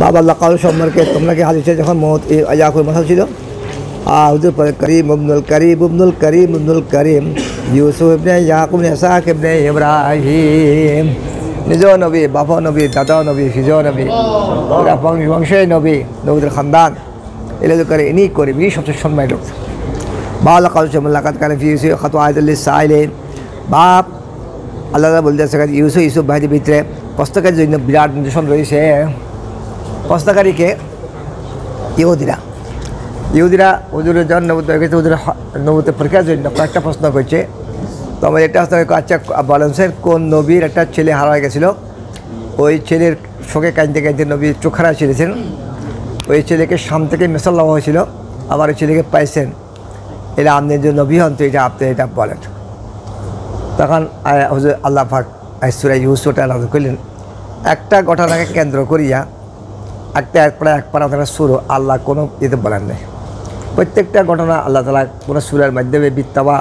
বাবা আল্লাহ কাউল সম্পর্কে তোমরা কি হাদিসে যখন মত ইয়াকুর মাথা ছিল হুজুর পরে করিম ইবনুল করিম ইউসুফ ইবনে ইয়াকুব ইবনে ইসহাক ইবনে ইব্রাহিম নিজেও নবী বাবাও নবী দাদাও নবী ফিজও নবী ওরা বংশেই নবীদের খানদান এলে করে ইনি করিম ইনি সবচেয়ে সম্মানিত লোক বাবা আল্লাহ কাউল সম্লাকাত কানে ফি ইউসুফ খাতু আয়াতুল্লিস সাইলিন বাপ আল্লাহ বলতেছে ইউসুফ ভাইদের ভিতরে প্রশ্নকারীর জন্য বিরাট নির্দেশন রয়েছে। প্রশ্নকারীকে ইহুদিরা হুজুরের জন্য নবুতের পরীক্ষার জন্য কয়েকটা প্রশ্ন করছে। তো আমার একটা প্রশ্ন আচ্ছা বলেন স্যার কোন নবীর একটা ছেলে হারা গেছিলো, ওই ছেলের শোকে কাঁদতে কাঁদতে নবী চোখ হারা ছেড়েছেন, ওই ছেলেকে সামনে থেকে মেসাল দেওয়া হয়েছিল, আবার ওই ছেলেকে পাইছেন, এটা আপনার যে নবী হন তো এটা আপনি এটা বলেন। তখন হুজুর আল্লাহ পাক সূরা ইউসুফটা নাযিল করলেন। একটা ঘটনাকে কেন্দ্র করিয়া একটা এক পারা আপনারা সুরো আল্লাহ কোনো ইতে বলেন নেই। প্রত্যেকটা ঘটনা আল্লাহ তাআলা কোনো সূরার মাধ্যমে বিত্তাবা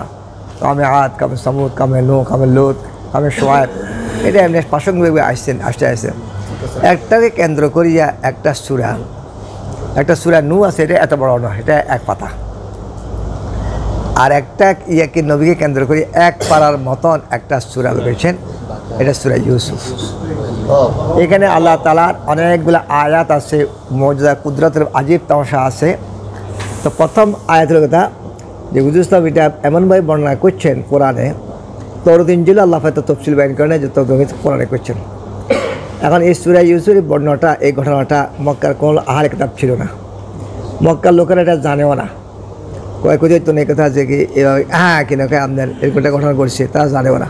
কামে আদ কামে সামুদ কামে নূহ কামে লূত কামে শুআয়ব এটা এমনি প্রাসঙ্গিকভাবে আসছে। একটাকে কেন্দ্র করিয়া একটা সূরা নূহ আছে, এটা এত বড় নয়, এটা এক পাতা। আর একটা ইয়াকে নবীকে কেন্দ্র করে এক পারার মতন একটা সূরা লিখেছেন, এটা সূরা ইউসুফ। এখানে আল্লাহ তাআলার অনেকগুলো আয়াত আছে, মুজিজা কুদরতের আজীব তামাশা আছে। তো প্রথম আয়াতের কথা যে হুজুর সাহেব এটা এমনভাবে বর্ণনা করছেন কোরআনে, তৌরাত ইনজিল আল্লাহ হয়তো তফসিল বাইন করেন যে কোরআনে করছেন। এখন এই সূরা ইউসুফের বর্ণনাটা এই ঘটনাটা মক্কার কোনো আহার কিতাব ছিল না, মক্কার লোকেরা এটা জানেও না। কোথায় তো এই কথা আছে কি কেন আপনার এরকম একটা ঘটনা করছে তারা জানেও না।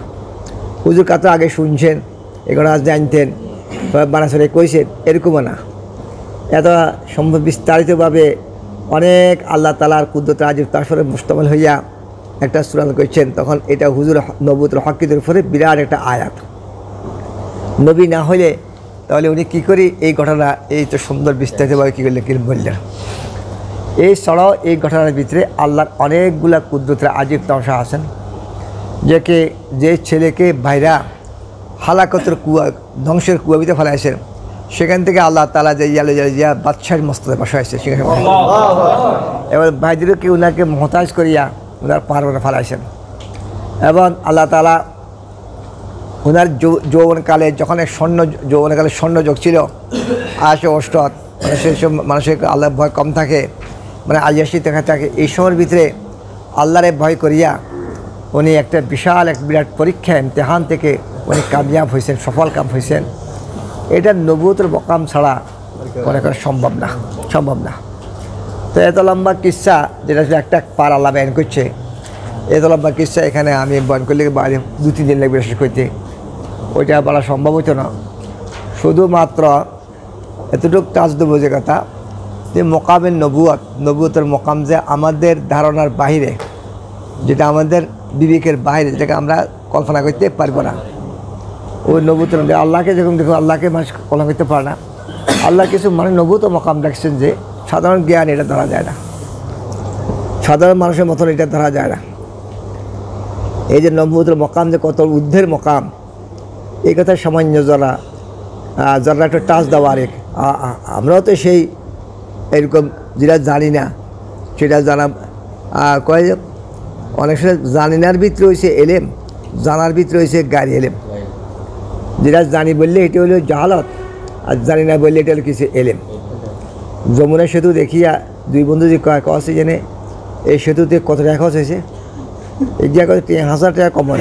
হুজুর কত আগে শুনছেন এই ঘটনা জানতেন, বানাসরে কইছেন এরকমও না। এত সম্ভব বিস্তারিতভাবে অনেক আল্লাহ তাআলার কুদরত আজীব তারপরে মুশতামিল হইয়া একটা সূরা করছেন। তখন এটা হুজুর নবুয়তের হকীদের উপরে বিরাট একটা আয়াত। নবী না হলে তাহলে উনি কী করে এই ঘটনা এই তো সুন্দর বিস্তারিতভাবে কী করলে কি বললেন। এই ছাড়াও এই ঘটনার ভিতরে আল্লাহর অনেকগুলা কুদরতের আজীব তামাশা আছেন। যে ছেলেকে ভাইরা হালাকতের ধ্বংসের কুয়াবিতে ফেলাইছেন, সেখান থেকে আল্লাহ তাআলা যে ইয়া বাদশার মস্তদে বসাইছে সেখানে, এবার ভাইদেরকে উনাকে মহতাজ করিয়া উনার পাহাড়ে ফেলাইছেন। এবং আল্লাহ তাআলা উনার যৌবনকালে যখন যৌবনকালে স্বর্ণযোগ ছিল 80-88, মানে সেই সব মানুষের আল্লাহর ভয় কম থাকে, মানে 81 দেখা থাকে। এই সময়ের ভিতরে আল্লাহরে ভয় করিয়া উনি একটা বিশাল এক বিরাট পরীক্ষা ইমতিহান থেকে উনি কামিয়াব হয়েছেন, সফল কাম হয়েছেন। এটা নবুয়তের মকাম ছাড়া মনে করা সম্ভব না। তো এত লম্বা কিস্সা যেটা একটা পার আল্লাহ বয়ান করছে, এত লম্বা কিস্সা এখানে আমি বয়ান করলে বাইরে 2-3 দিন লাগবে শেষ করতে, ওইটা বলা সম্ভব হতো না। শুধুমাত্র এতটুকু কাজ দেবো যে কথা যে মকামের নবুয়তের মকাম যে আমাদের ধারণার বাহিরে, যেটা আমাদের বিবেকের বাইরে, যেটাকে আমরা কল্পনা করতে পারবো না। ওই নবুয়তের আল্লাহকে যখন দেখো আল্লাহকে মানুষ কল্পনা করতে পারে না। আল্লাহ কিছু মানে নবুয়ত মকাম রাখছেন যে সাধারণ জ্ঞান এটা ধরা যায় না, সাধারণ মানুষের মতন এটা ধরা যায় না। এই যে নবুয়তের মকাম যে কত ঊর্ধ্বের মকাম, এই কথা সামান্য যারা একটা টাচ দেওয়া আরেক, আমরাও তো সেই এরকম যেটা জানি না সেটা জানা কয় অনেক সময় জানি নার ভিতরে হয়েছে এলেম, জানার ভিতরে হয়েছে গাড়ি এলেম। যেটা জানি বললে এটি হলো জাহালত, আর জানি না বললে এটা হলো কিছু এলেম। যমুনা সেতু দেখিয়া দুই বন্ধু যে কছে জেনে এই সেতুতে কত টাকা খরচ হয়েছে, এগিয়া করে 3000 টাকা কমন।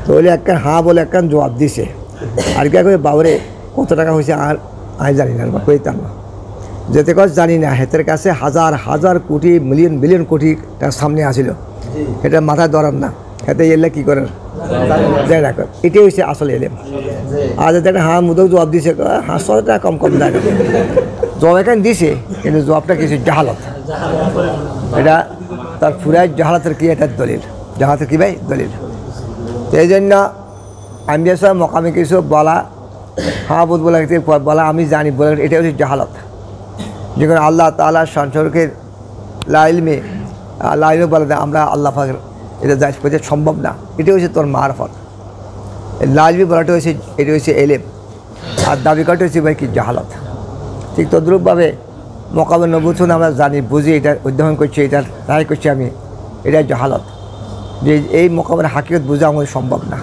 তো বলে একখান হাঁ বলে একখান জবাব দিছে, আর গিয়া করে বাবরে কত টাকা হয়েছে আর আমি জানি না বা কইতাম না। যেতে কাজ জানি না, হেতের কাছে হাজার কোটি বিলিয়ন কোটি টাকা সামনে আসিল, এটা মাথায় ধরান না, হেতে এলে কী করেন যায় না। এটাই হচ্ছে আসলে এলেম। আর যাতে একটা হাঁ মুদক জবাব দিছে 500 টাকা কম দেয় না, জবাব এখানে দিছে কিন্তু জবাবটা কিছু জাহালত, এটা তার ফুরাই জাহালাতের কি এটা দলিল, জাহালাতের কী ভাই দলিল। তো এই জন্য আমি সব মকামে কিছু বলা হাঁ বোধ বলা আমি জানি বলে এটা হচ্ছে জাহালত। যেখানে আল্লাহ তাআলা সংসারকের লাইলমে বলে দেয় আমরা আল্লাহ পাকের এটা যাই করতে সম্ভব না, এটা হচ্ছে তোর মারফত। লাইলমি বলাটা হয়েছে এটা হচ্ছে এলেম। আর দাবি করতে হচ্ছে ভাই কি জাহালত। ঠিক তদ্রূপভাবে মকামের নবুথুন আমরা জানি বুঝি এটা অধ্যয়ন করছি, এটা ট্রাই করছি আমি, এটা জাহালত, যে এই মকামের হাকিকত বোঝা আমাদের সম্ভব না।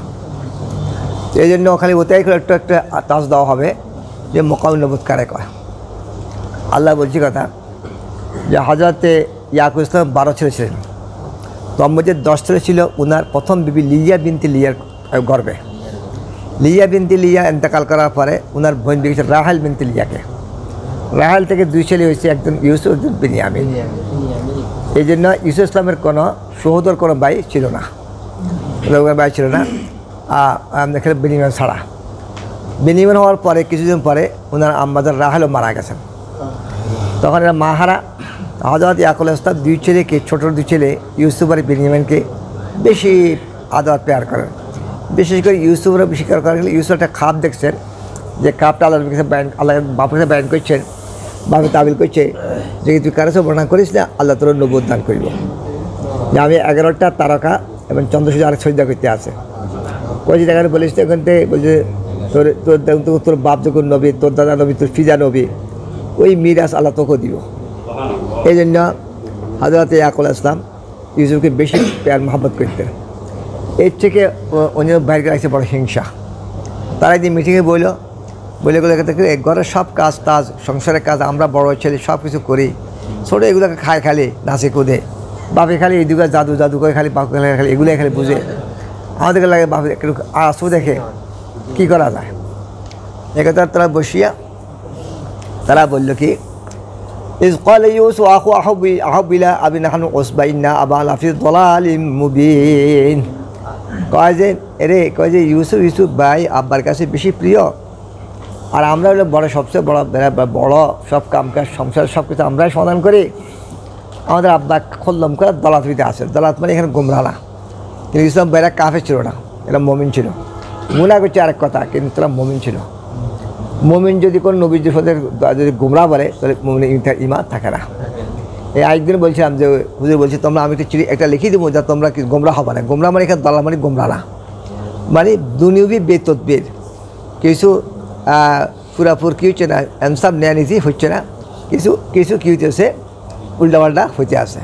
এই জন্য খালি ওটাই করে একটা একটা তাজ দেওয়া হবে যে মকামের নবুত কারে কয়। আল্লাহ বলছি কথা যে হজরতে ইয়াকুব ইসলাম 12 ছেলে ছিলেন, তোর মধ্যে 10 ছেলে ছিল ওনার প্রথম বিবি লিয়া বিনতি লিয়ার গর্বে। লিয়া বিনতি লিয়া ইন্তেকাল করার পরে ওনার বোন বিয়ে রাহেল বিনতি লিয়াকে। রাহেল থেকে 2 ছেলে হয়েছে, একজন ইউসুফ, একজন বিনিয়ামিন। এই জন্য ইউসুফ ইসলামের কোনো সহোদর কোনো ভাই ছিল না, ভাই ছিল না, এখানে বিনিয়ামিন ছাড়া। বিনিয়ামিন হওয়ার পরে কিছুদিন পরে ওনার আম্মাজান রাহেলও মারা গেছেন। তখন এরা মাহারা হযরত ইয়াকুব ইসলাম 2 ছেলেকে, ছোট 2 ছেলে ইউসুফ আর বিনিয়ামিনকে বেশি আদর পেয়ার করেন। বিশেষ করে ইউসুফরা বেশি কেয়ার করেন। ইউসুফ একটা খাপ দেখছেন, যে কাপটা আল্লাহর কাছে আল্লাহ বাপের কাছে বয়ান করছেন, বাপে তাবিল করছে যে তুই কারো সাথে বর্ণনা করিস না, আল্লাহ তোর নবুয়ত দান করিব, যে আমি 11টা তারকা এবং চন্দ্রসূর্য আরেক সজ্জা করতে আছে। কয়েছি দেখানে বলিস তো এখান থেকে বলছে তোর বাপ যখন নবী, তোর দাদা নবী, তোর ফিজা নবী, ওই মিরাজ আল্লাহ তোকে দিব। এই জন্য হযরত ইয়াকুব ইসলাম ইউসুফকে বেশি প্যার মহব্বত করতেন। এর থেকে অন্য বাইরে আসছে বড় হিংসা। তারা একদিন মিটিংয়ে বলে ঘরের সব কাজ টাজ, সংসারের কাজ আমরা বড় ছেলে সব কিছু করি, ছোটো এগুলোকে খায় খালি নাচে কুদে, বাপে খালি এদিকে জাদু করে খালি বাপকে খালি এগুলোই খালি বুঝে। আমাদেরকে লাগে বাপে একটু আসু দেখে কী করা যায়। একথা তারা বসিয়া তারা বলল কি, ইজ ক্বালা ইউসুফ আখু আহাব্বু ইলা আবিনা নাহনু উসবা ইন্না আবা লাফি দালালিম মুবিন। কয় যে ইউসুফ ভাই আব্বার কাছে বেশি প্রিয়, আর আমরা হলো বড়, সবচেয়ে বড় সব কামকাজ সংসার সব কিছু আমরাই সমাধান করি। আমাদের আব্বা খোল্লম করে দলাত হইতে আসে। দলাত মানে এখানে গোমরা না, কিন্তু ইসলাম ভাইরা কাফের ছিল না, এরা মমিন ছিল। গুনাহ করছে আরেক কথা, কিন্তু তারা মমিন ছিল। মমিন যদি কোনো নবীর যদি গোমরা বলে তাহলে মমিনের ইমান থাকে না। এই আরেকদিন বলছিলাম যে হুজুর বলছি তোমরা আমি একটা চিঠি একটা লিখিয়ে দেবো যা তোমরা কি গোমরা হবে না। গোমরা মানে এখানে দলাল মানে গোমরা না, মানে দুনিয়াবি বেতদ্বির কিছু পুরাপুর কী হচ্ছে না, এনসাফ ন্যায় নীতি হচ্ছে না, কিছু কী হইতেছে উল্টাপাল্টা হইতে আছে।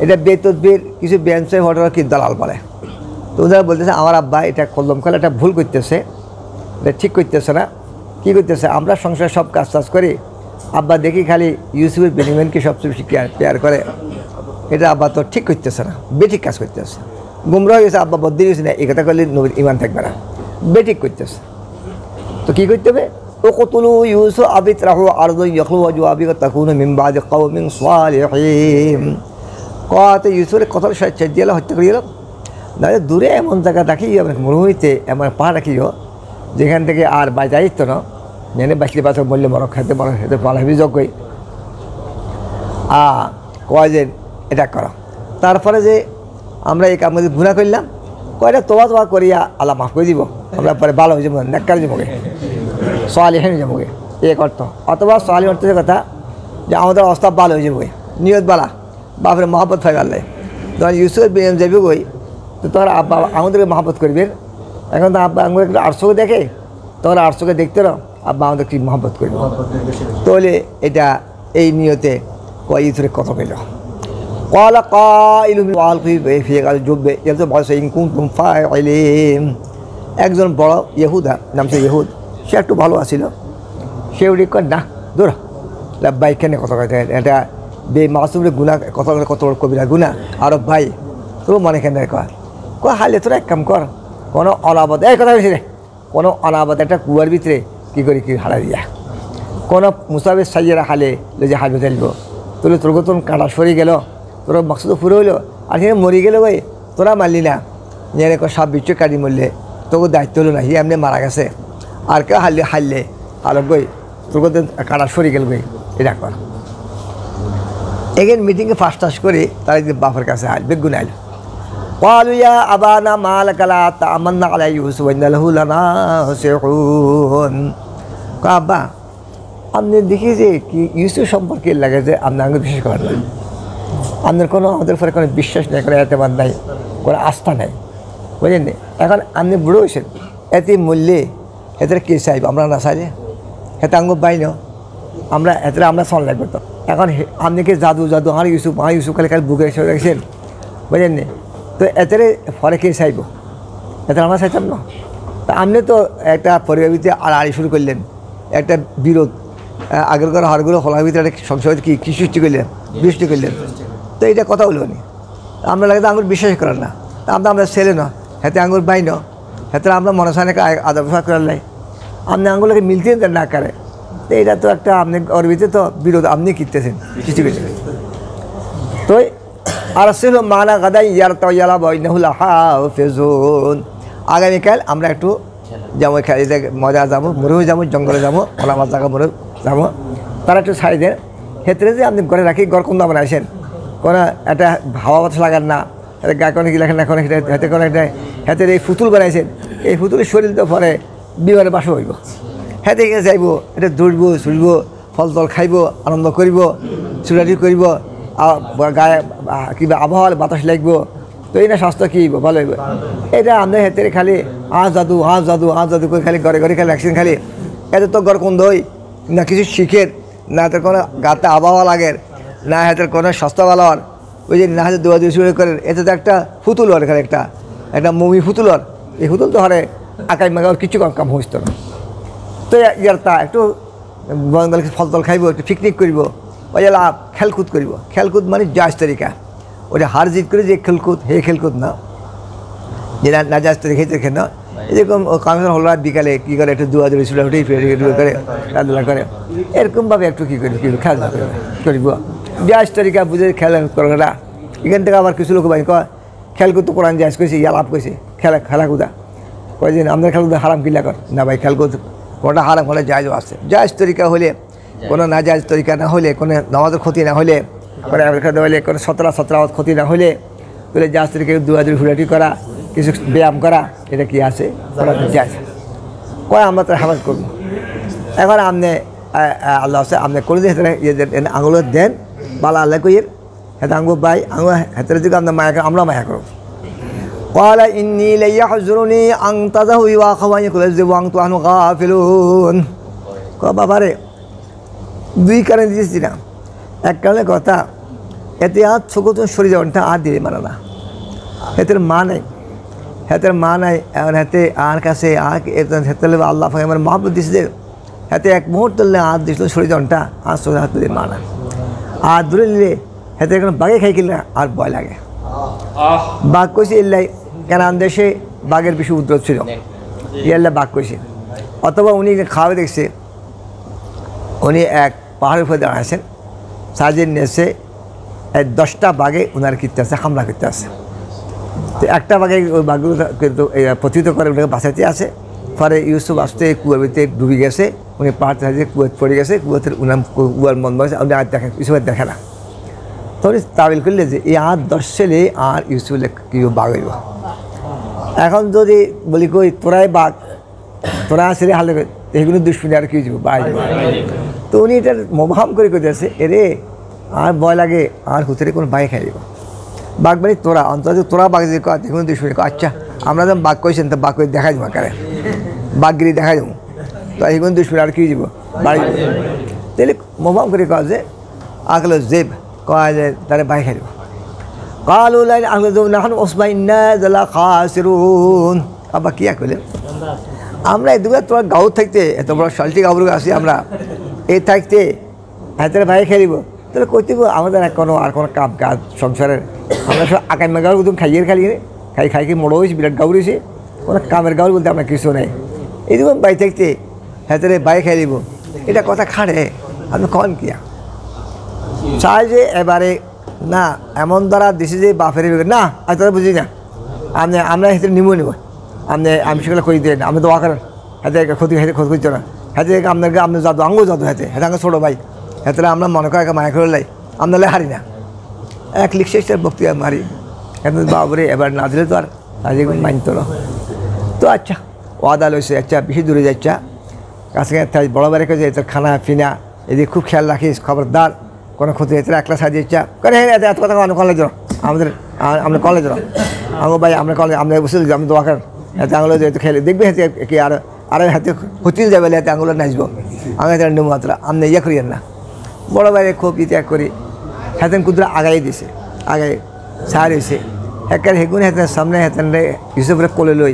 এটা বেতদ্বির কিছু বেঞ্চে হঠাৎ কি দালাল বলে। তো ওনারা বলতেছে আমার আব্বা এটা কলম খেলা একটা ভুল করতেছে, এটা ঠিক করতেছে না। কী করতেছে, আমরা সংসারে সব কাজ টাজ করি, আব্বা দেখি খালি ইউসুফের বেনিয়ামিনকে সবচেয়ে বেশি পেয়ার করে, এটা আব্বা তো ঠিক করতেছে না, বেঠিক কাজ করতেছে। গুমরা হয়ে গেছে, আব্বা বদ্দিন গেছে না, এই কথা করলে নবীর ইমান থাকবে না, বেঠিক করতেছে। তো কী করতে হবে, ও কতুলু ইউসুফ আবিত রাহু আরদু ইয়াখলু ওয়াজু আবি তাকুনু মিন বাদি কওমিন সালিহিন। কত ইউসুফের কত ছেড়ে দিয়ে হত্যা করে গেল। নাহলে দূরে এমন জায়গা রাখিও, মরুভূমিতে এমন পাহাড় রাখিও যেখান থেকে আর যাইত না, জেনে বাঁচলে বাঁচা বললে মরক খেতে মরক খেতে পালাবি যোগ্যই কয় যে এটা করো। তারপরে যে আমরা এই কাম গুণা করলাম, কয়টা তোবা করিয়া আল্লাহ মাফ করে দিব, আমরা পরে ভালো হয়ে যাবো, নেককার যাবোগে, সালিহিন যাবোগে, এক অর্থ। অথবা সালিহ অর্থ কথা যে আমাদের অবস্থা ভালো হয়ে যাবোগে, নিয়ত বালা, বাপরে মহব্বত হয় আল্লাহ। তখন ইউসুফের বিনিয়াম যাবে গই, তো তোর আব্বা আমাদেরকে মহব্বত করবেন। এখন তো আব্বা আমাদের একটু আটশোকে দেখে, তোর আটশোকে দেখতে না, আব্বা আমাদের কি মহব্বত করবে। তাহলে এটা এই নিয়তে কয় ইউসুফের কত পেল। قال قائل والقي في الجب يلتبس إن كنتم فاعلين। একজন বড় ইহুদা, নাম সে ইহুদ, সে একটু ভালো আছিল, সে উঠি কয় না দূর ভাই কেন কত কথা, এটা মাসুমের গুণা কত বড় কবিরা গুণা, আরব ভাই তোর মনে কেন কয় হালে তোরা এক কাম কর, কোনো অনাবাদ এই কথা বলছি রে, কোনো অনাবাদ একটা কুয়ার ভিতরে কী করি কি হারা দিয়া, কোনো মুসাফির সাইয়েরা হালে যে হালবে ফেলবো, তোলে তোর তোর কাঁটা সরে গেল, তোর মাকসুদ ফুরে হইলো, আর সেখানে মরি গেল ভাই, তোরা মারলি না, যেন সব বিচ্ছু কাটি মরলে তোকে দায়িত্ব হলো না, হি এমনি মারা গেছে, আর কেউ হারলে আরব গই তোর কাঁটা সরে গেল গই, এটা কর। এগেন মিটিংয়ে ফার্স্ট টাস করে তারা বাপের কাছে আল বেগুন আইল, قالوا يا أبانا ما لك لا تأمنا على يوسف وإن له لناصحون। আব্বা আপনি দেখি যে কি ইউসুফ সম্পর্কে লাগে যে আপনি আমাকে বিশ্বাস করেন না, আপনার কোনো আমাদের উপরে কোনো বিশ্বাস নেই, কোনো এতেবাদ নাই, কোনো আস্থা নেই, বুঝলেন। এখন আপনি বুড়ো হয়েছেন, এতে মূল্যে এতে কে চাইব আমরা না চাইলে হেতে আঙ্গ বাইন আমরা এতে আমরা সন লাগবে তো এখন আপনি কি জাদু জাদু আর ইউসুফ খালি খালি বুকে এসে রেখেছেন বুঝলেন নি তো এতে ফলে কে চাইব এতে আমরা চাইতাম না তা আপনি তো একটা পরিবারের আর আড়ি শুরু করলেন একটা বিরোধ আগেরকার হারগুলো হলার ভিতরে একটা সংসার কী সৃষ্টি করলেন বৃষ্টি করলেন তো এইটা কথা হলো নি আমরা লাগে আঙুর বিশ্বাস করার না তা আমরা ছেলে না হাতে আঙুর বাই না হাতে আমরা মনে হয় আদব করার লাই আপনি আঙুলকে মিলতে দেন না করে তো এটা তো একটা আপনি ওর ভিতরে তো বিরোধ আপনি কিনতেছেন সৃষ্টি করছেন তো আর ছিল মানা গাদাই ইয়ার তৈলা বইনাহুল হাফেজুন আগামীকাল আমরা একটু যাবো খেলিতে মজা যাবো মরেও যাবো জঙ্গলে যাবো খোলা মাছ জায়গা মরে যাবো তারা একটু ছাড়ি দেন ক্ষেত্রে যে আপনি ঘরে রাখি ঘর কোন দামে আসেন কোনো একটা হাওয়া বাতাস লাগান না একটা গায়ে কোনো কি লেখেন না কোনো হাতে কোনো একটা হাতের এই পুতুল বানাইছেন এই পুতুলের শরীর তো পরে বিমানে বাসা হইব হাতে গিয়ে যাইব এটা দৌড়বো ছুটবো ফল টল খাইব আনন্দ করিব ছুটাছুটি করিব গায়ে কিংবা আবহাওয়ার বাতাস লাগব তো এই না স্বাস্থ্য কী হইব ভালো হইব এটা আমাদের হাতে খালি জাদু জাদু করে খালি ঘরে ঘরে খালি রাখছেন খালি এতে তো ঘর কোন দই না কিছু শিখের না হাতের কোনো গাতে আবহাওয়া লাগের না হাতের কোনো স্বাস্থ্য ভালো হওয়ার ওই যে না হাতে দোয়া দুই শুরু করেন এতে তো একটা ফুতুল হর এখানে একটা মমি ফুতুল হর এই ফুতুল তো হরে আকাই মাগার কিছু কাম হইত না তো ইয়ার তা একটু বঙ্গালকে ফল টল খাইব একটু পিকনিক করব ওই লাভ খেলকুদ করব খেলকুদ মানে জাহাজ তরিকা ওটা হার জিত করে যে খেলকুদ হে খেলকুদ না যে না জাহাজ তরিকা খেতে না এরকম কামের হল বিকালে কী করে একটু দুয়া দুড়ি ছুটা উঠেই ফিরে করে খেলাধুলা করে এরকমভাবে একটু কী করি খেলাধুলা করিব জাহাজ তরিকা বুঝে খেলা করাটা এখান থেকে আবার কিছু লোক ভাই কয় খেলকুদ তো কোরআন জাহাজ করেছি ইয়া লাভ করেছি খেলাকুদা কয় যে আমাদের খেলাকুদা হারাম কিল্লা কর না ভাই খেলকুদ কোনটা হারাম হলে জাহাজও আসছে জাহাজ তরিকা হলে কোনো না জাহাজ তরিকা না হলে কোনো নামাজের ক্ষতি না হলে কোনো আমেরিকা হলে কোনো সতরা ক্ষতি না হলে বলে জাহাজ তরিকা দুয়াদুরি ফুলাটি করা কিছু ব্যায়াম করা এটা কি আছে জাহাজ কয় আমরা তার হাফাজ করবো এখন আপনি আল্লাহ আছে আপনি করে দিয়ে আঙুল দেন বালা আল্লাহ কইয়ের হেতে আঙুল বাই আঙুল হেতের দিকে আপনার মায়া আমরা মায়া করব قال إني ليحزنني أن تذهبوا وأخواني كذبوا وأنتم عنه غافلون বাবা রে দুই কারণে দিয়েছি না এক কারণে কথা এতে আর ছোটো সরে যাওয়াটা আর দিয়ে মানে না হেতের মা নাই এখন হাতে আর কাছে আর হেতে আল্লাহ আমার মহাব্বত দিচ্ছে হাতে এক মুহূর্ত আর দিছিল সরে যাওয়াটা আর সরে হাত দিয়ে মা না আর দূরে নিলে হাতে এখন বাঘে খাই কিনা আর ভয় লাগে বাঘ কইছে ইল্লাই কেন দেশে বাঘের বেশি উদ্রত ছিল ইয়াল্লা বাঘ কইছে অথবা উনি খাওয়া দেখছে উনি এক পাহাড়ের উপরে দাঁড়াচ্ছেন সাজিয়ে নিয়েছে 10টা বাঘে ওনার কীর্তি আছে হামলা করতে আছে তো একটা বাঘে ওই বাঘগুলো কিন্তু প্রতিহিত করে ওনাকে বাঁচাতে আছে পরে ইউসুফ আসতে কুয়ার ভিতরে ডুবে গেছে উনি পাহাড় সাজিয়ে কুয়ার পড়ে গেছে কুয়াতের উনার কুয়ার মন বসে উনি আর দেখেন ইউসুফের দেখে না তখন তাবিল করলে যে এই আর 10 ছেলে আর ইউসুফের কি বাঘ হইব এখন যদি বলি কই তোরাই বাঘ তোরা ছেলে হালে এগুলো দুশ্মনী আর কি যাব বাই তো উনি এটা মোবাহাম করে আছে এরে আর ভয় লাগে আর হুতরে কোনো বাঘে খাই দিব বাঘ মানে তোরা অন্তত তোরা বাঘ যে দেখুন দুশ্মনী আচ্ছা আমরা যখন বাঘ কইছেন তো বাঘ করে দেখা যাবো কারে বাঘগিরি দেখা যাবো তো এগুলো দুশ্মনী আর কি যাব বাড়ি তাহলে মোবাহাম করে কয় যে আগলো জেব কয় যে তারা বাঘে খাই দিব কালু লাইন আগলো নাহন ওসমাইন্না জালা খাসিরুন আবার কি করলেন আমরা এদিকে তোমার গাঁও থাকতে এত বড় শালটি গাঁবরু আসি আমরা এই থাকতে হাতের ভাই খেলিব তাহলে করতে আমাদের কোনো আর কোনো কাম কাজ সংসারের আমরা সব আকাই মেগাও একদম খালি খাই মোড়ো হয়েছি বিরাট গাঁও রয়েছে কোনো কামের গাঁও বলতে আমরা কিছু নেই এইদিকে বাই থাকতে হাতের ভাই খেলিব এটা কথা খাড়ে আপনি কন কিয়া চাই যে এবারে না এমন দ্বারা দিছে যে বাপের না আর তারা বুঝি না আমরা হাতের নিব আমি সেগুলো করে দিয়ে আমি তো করেন হাতে ক্ষতি করছো না হাতে আপনাকে আপনার জাদু আঙ্গু জাদু হাতে আঙ্গু ছোটো ভাই হাতে আমরা মনে করি মায়া করে লাই আপনার হারি না এক লিখছে বক্তৃতা মারি এখন বাবরে এবার না দিলে তো আর আজকে মানতো না তো আচ্ছা ওয়াদা লইছে আচ্ছা বেশি দূরে যাচ্ছা কাছে বড় বাড়ি কাছে তোর খানা পিনা এদিকে খুব খেয়াল রাখিস খবরদার কোনো ক্ষতি হয়েছে একলা সাজিয়েছা করে হ্যাঁ এত কথা আমি কলেজ আমাদের আমরা কলেজ আঙ্গু ভাই আমরা কলেজ আমরা বসে আমি দোয়া করেন এতে আঙুলো যেহেতু খেলে দেখবে হেঁটে কি আর হাতে হতিল যাবে হাতে আঙুল নাচব আমি হাতে নেবো মাত্র আপনি ইয়ে করিয়েন না বড় ভাই খুব ত্যাগ করি হাতেন কুদরা আগাই দিছে আগাই সার হয়েছে একের হেগুন হাতেন সামনে হাতেন রে ইউসুফরে কোলে লই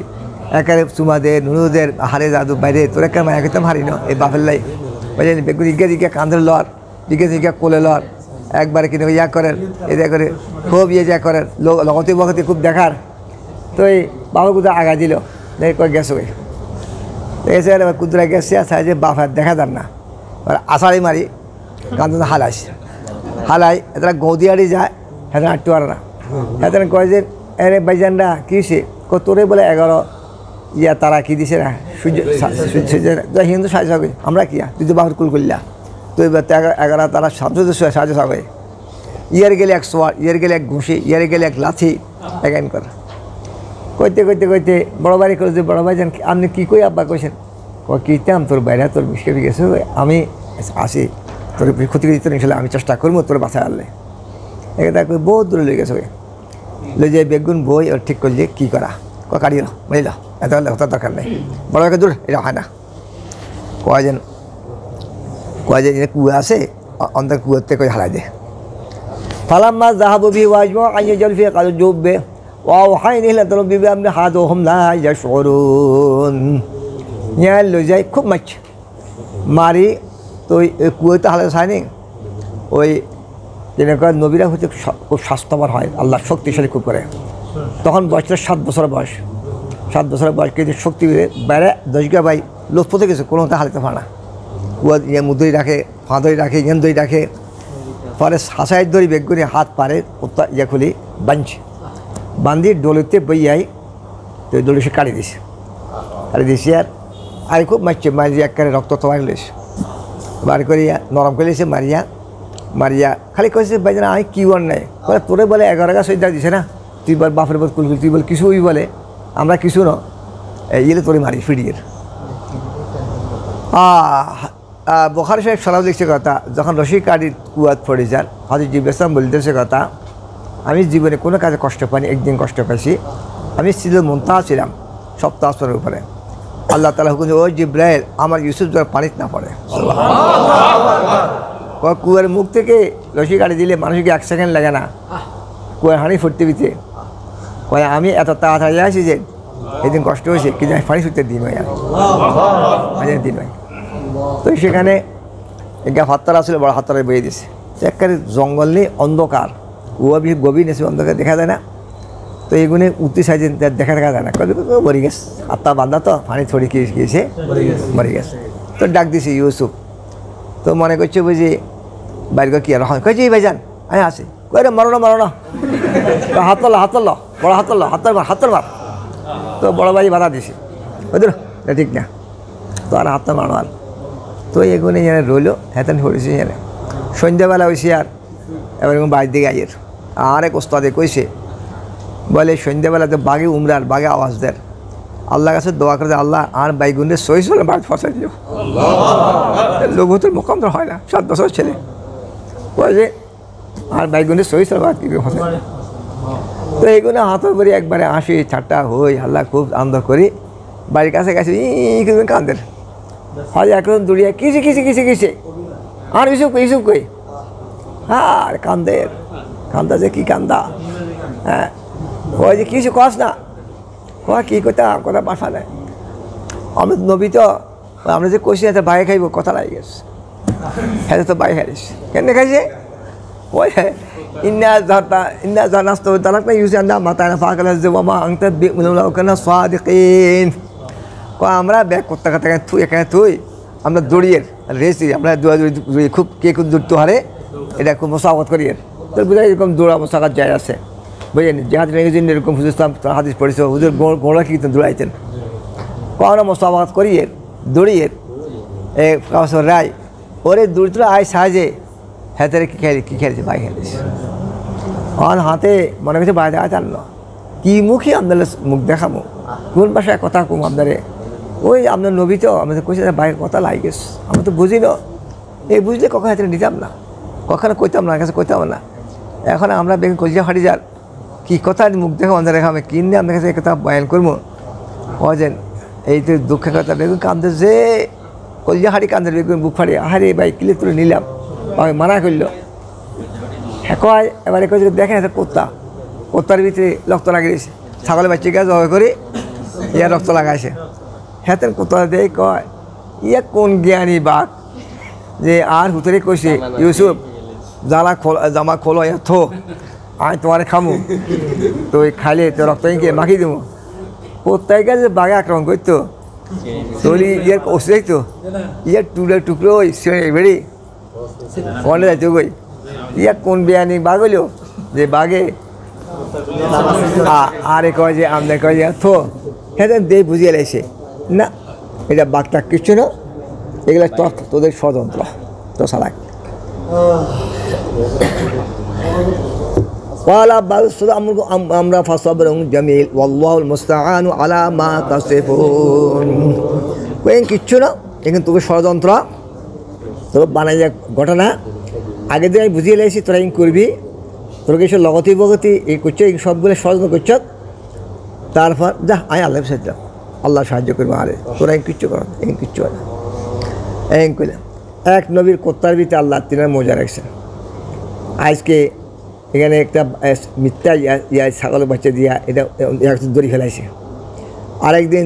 একের চুমা দে নুনুদের হারে দাদু বাইরে তোর একের মায়া খেতাম হারি ন এই বাপের লাই বুঝলেন বেগুন ইগে দিকে কাঁধের লর দিকে দিকে কোলে লর একবারে কিন্তু ইয়া করেন এটা করে খুব ইয়ে যা করেন লগতে বগতে খুব দেখার তো এই বাবা কুদরা আগা দিল কয় গেছে ওই এসে কুদরা গেছে আসা যে বাপের দেখা যান না আষাঢ়ি মারি কাঁদ হালাই এটা গৌদিয়ারি যায় হ্যাঁ আটটু আর না হ্যাঁ কয় যে এরে বাইজানরা কী সে তোরে বলে 11 ইয়া তারা কি দিছে না সূর্য হিন্দু সাহায্য হবে আমরা কি তুই তো বাহুর কুল করলা তুই 11 তারা সাহায্য হবে ইয়ার গেলে 100 ইয়ার গেলে 1 ঘুষি ইয়ার গেলে 1 লাথি একাইন কর কইতে কইতে কইতে বড় বাড়ি করে যে বড় ভাইজান আপনি কী কই আব্বা কইছেন কীতাম তোর বাইরে তোর মিশকে গেছে আমি আসি তোর ক্ষতি দিতে নিয়েছিল আমি চেষ্টা করবো তোর বাসায় আনলে এটা বহুত দূরে লেগে গেছে লে যে বেগুন বই ওর ঠিক করলে কী করা কাটিয়ে বুঝল এত হতার দরকার নেই বড় ভাইকে দূর এটা হয় না কয়জন কুয়া আছে অন্তর কুয়াতে করে হারাই দে ফালাম্মা জাহাবি ওয়াজমা আইয়ে জলফি কাল জুববে وأوحينا إلى ربي بأمر هذا وهم لا يشعرون يا لو جاي খুব মাছ মারি তো কুয়াতে হালে সাইনি ওই যেরকম নবীরা হচ্ছে খুব স্বাস্থ্যবান হয় আল্লাহ শক্তিশালী খুব করে তখন বয়সটা 7 বছর বয়স 7 বছরের বয়স কিন্তু শক্তি বাইরে 10 গা ভাই লোক পথে গেছে কোনোটা হালাতে পারে না কুয়া ইয়ে মুদই রাখে ফাঁদই রাখে গেন্দই রাখে পরে হাসাই দড়ি বেগুনি হাত পারে ইয়ে খুলি বান্ধি ডোলেতে বইয়াই তো ডোলে সে কাটি দিছে আর খুব মারছে মারিয়া একেবারে রক্ত তোয়াই লইছে বার করিয়া নরম করে লিছে মারিয়া খালি কইছে ভাইজান আমি কি অন্যায় বলে তোরে বলে 11 গা সৈদা দিছে না তুই বল বাপের বল কুলকুল তুই বল কিছু ওই বলে আমরা কিছু ন ইলে তোরে মারি ফিডিয়ের বখারি সাহেব সালাম লিখছে কথা যখন রশি কাটির কুয়াত পড়ে যান হাজির জিজ্ঞাসাম বলতেছে কথা আমি জীবনে কোনো কাজে কষ্ট পাইনি একদিন কষ্ট পাইছি আমি সিদুল মুনতাহা ছিলাম সপ্তাহ আসরের উপরে আল্লাহ তাআলা হুকুম ওই জিব্রাইল আমার ইউসুফ যেন পানিতে না পড়ে কুয়ার মুখ থেকে রশি কাটি দিলে মানুষকে 1 সেকেন্ড লাগে না কুয়ার হাঁড়ি ফুটতে দিতে কয় আমি এত তাড়াতাড়ি আসি যে এদিন কষ্ট হয়েছে কিন্তু আমি পানি ফুটতে দিন হয় আর দিন হয় তো সেখানে একটা হাততারা ছিল বড় হাততারা বয়ে দিয়েছে একেবারে জঙ্গল নেই অন্ধকার ওবি গভীর নেছে অন্ধকার দেখা যায় না তো এইগুলো উঠতে সাইজে দেখা যায় না মরি গেছে আত্মা বান্ধা তো পানি থড়ি গিয়েছে মরি গেছে তো ডাক দিছে ইউসুফ তো মনে করছে বুঝি বাইরে কি আর হয় কয়েছে ভাইজান আমি আসি কই রে মারো না হাতল বড় হাতল মার তো বড় ভাই বাধা দিছে বুঝলো ঠিক না তো আর হাতটা মারো আর তো এগুলো এখানে রইলো হেতেন হয়েছে এখানে সন্ধ্যাবেলা হয়েছে আর এবার বাইর দিকে আইয়ের আরেক ওস্তাদে কইছে বলে সন্ধ্যাবেলাতে বাঘে উমরার বাঘে আওয়াজ দেয় আল্লাহ কাছে দোয়া করে আল্লাহ আর বাইগুন্ডে সই চলে বাঘ ফসাই দিও লোভতুল মোকাম তো হয় না 7 বছর ছেলে বলছে আর বাইগুন্ডে সই চলে বাঘ ফসাই তো এইগুলো হাতের পরে একবারে আসি ঠাট্টা হই আল্লাহ খুব আনন্দ করি বাড়ির কাছে গেছে কিছু কান্দের হয় এখন দৌড়িয়া কিসে আর ইসুফ কই আর কান্দা যে কি কান্দা হ্যাঁ ওই যে কিছু কস না কী কথা পাঠা নেয় আমি নবী তো আমরা যে কষি আছে বাইরে খাইব কথা লাগে গেছে হ্যাঁ তো বাইরে খাইস কেন খাইছে ওই ইন্না জানাস তো তালাক না ইউজ আন্না মাথায় না ফাঁকা যে বাবা আংটা কেন সাদিকিন আমরা ব্যাগ করতে থুই এখানে থুই আমরা দৌড়িয়ে রেসি আমরা দৌড়ি খুব কে খুব দূরতে হারে এটা খুব মোসাফত করি তোর বোঝা এরকম দৌড়া মোসাকাত যায় আছে বুঝলেন জাহাজ রেখেছেন এরকম হুজুর হাদিস পড়েছে হুজুর গোড়া কি দৌড়াইতেন কখনো মোসাফত করিয়ে দৌড়িয়ে রায় ওরে দূরত্র আয় সাহায্যে হাতে কি খেলেছে বাই খেলেছে আর হাতে মনে করছে বাইরে আয় আনলো কি মুখই আপনার মুখ দেখাবো কোন ভাষায় কথা কম আপনারে ওই আপনার নবী তো আমাদের কইছে বাইরের কথা লাগে গেছে আমরা তো বুঝি না এই বুঝলে কখন হাতে নিতাম না কখনো কইতাম না কাছে কইতাম না এখন আমরা বেগুন কলজা ফাটি যার কি কথা মুখ দেখো আমাদের রেখা আমি কিনে আপনার কাছে কথা বয়ান করবো ও যে এই তো দুঃখের কথা, বেগুন কাঁদতেছে, কলিজা হাড়ি কাঁদে, বেগুন বুক ফাড়ে, আরে ভাই কিলে তুলে নিলাম, আমি মানা করলো। হ্যাঁ কয়, এবারে কয় দেখেন একটা কোত্তার ভিতরে রক্ত লাগিয়েছে, ছাগলের বাচ্চা গাছ জবাই করে ইয়ার রক্ত লাগাইছে। হ্যাঁ তেন কোত্তা দেয়, কয় ইয়া কোন জ্ঞানী বাঘ যে আর হুতরে কইছে ইউসুফ জামা খোলো ইয়া থো, আমি তোমার খামু, তো ওই খাইলে তো রক্ত ইঁকে মাখি দেবো। কোথায় গেছে বাঘে আক্রমণ করতো, তলি ইয়ার ওষুধ দেখতো, ইয়ার টুকরো ওই বেড়ি মনে যাইতো গই। ইয়া কোন বেয়ানি বাঘ হইল যে বাঘে আরে কয় যে আমনে কয় যে থো। হ্যাঁ দিয়ে বুঝিয়ে লাইছে না এটা বাঘটা কিচ্ছু না, এগুলো তোদের ষড়যন্ত্র, তো সালাক আমরা ফাসাবরুন জামিল ওয়াল্লাহুল মুস্তাআনু আলা মা তাসিফুন। কইন কিচ্ছু না, এখন তোকে ষড়যন্ত্র, তোর বানাই যা ঘটনা আগে দিয়ে আমি বুঝিয়ে লাইছি, তোরা ইং করবি, তোর কিছু লগতি বগতি এই করছে, এই সবগুলো ষড়যন্ত্র করছ। তারপর যা আমি আল্লাহ সাহায্য, আল্লাহ সাহায্য করবো, আরে তোরা ইং কিচ্ছু কর, ইং কিচ্ছু হয় না। এং করলাম এক নবীর কোত্তার ভিতরে আল্লাহ তিনার মজা রাখছেন। আজকে এখানে একটা মিথ্যা ছাগলের বাচ্চা দিয়া এটা দড়ি ফেলাইছে। আরেকদিন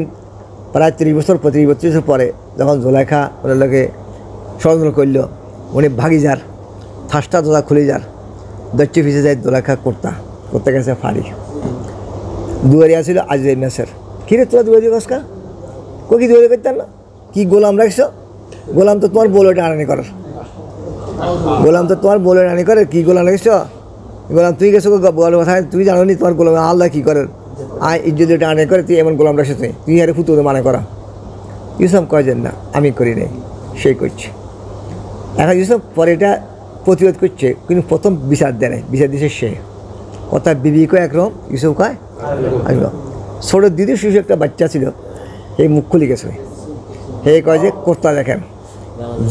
প্রায় 30 বছর 35 বছর পরে যখন জোলাইখা ওনার লোকে ষড়যন্ত্র করল, উনি ভাগি যার ফাঁসটা দোলা খুলে যার দচ্ছে ফিসে যায়, দোলাইখা করতে গেছে ফাড়ি দুয়ারিয়া ছিল আজ এই মেসের। কিরে তোরা দুয়ারি বসকা কি দুয়ারি করতেন না, কি গোলাম রাখছো? গোলাম তো তোমার বলে টানানি করার, গোলাম তো তোমার বলে টানি করে, কি গোলাম রাখছো? গোলাম তুই গেছো বল কথা, তুই জানো নি তোমার গোলাম আল্লাহ কী করেন, আয় ইজ্জত টানে করে, তুই এমন গোলাম রাখছো, তুই আরে ফুটো মানে করা। ইউসুফ কয়েছেন না আমি করি নাই, সেই করছে। এখন ইউসুফ পরে এটা প্রতিরোধ করছে, কিন্তু প্রথম বিচার দেয় নাই, বিচার দিছে সে কথা বিবি কয় একরকম, ইউসুফ কয় একরকম। ছোটো দিদির শিশু একটা বাচ্চা ছিল, এই মুখ খুলে গেছে, হে কয় যে কোর্তা দেখেন,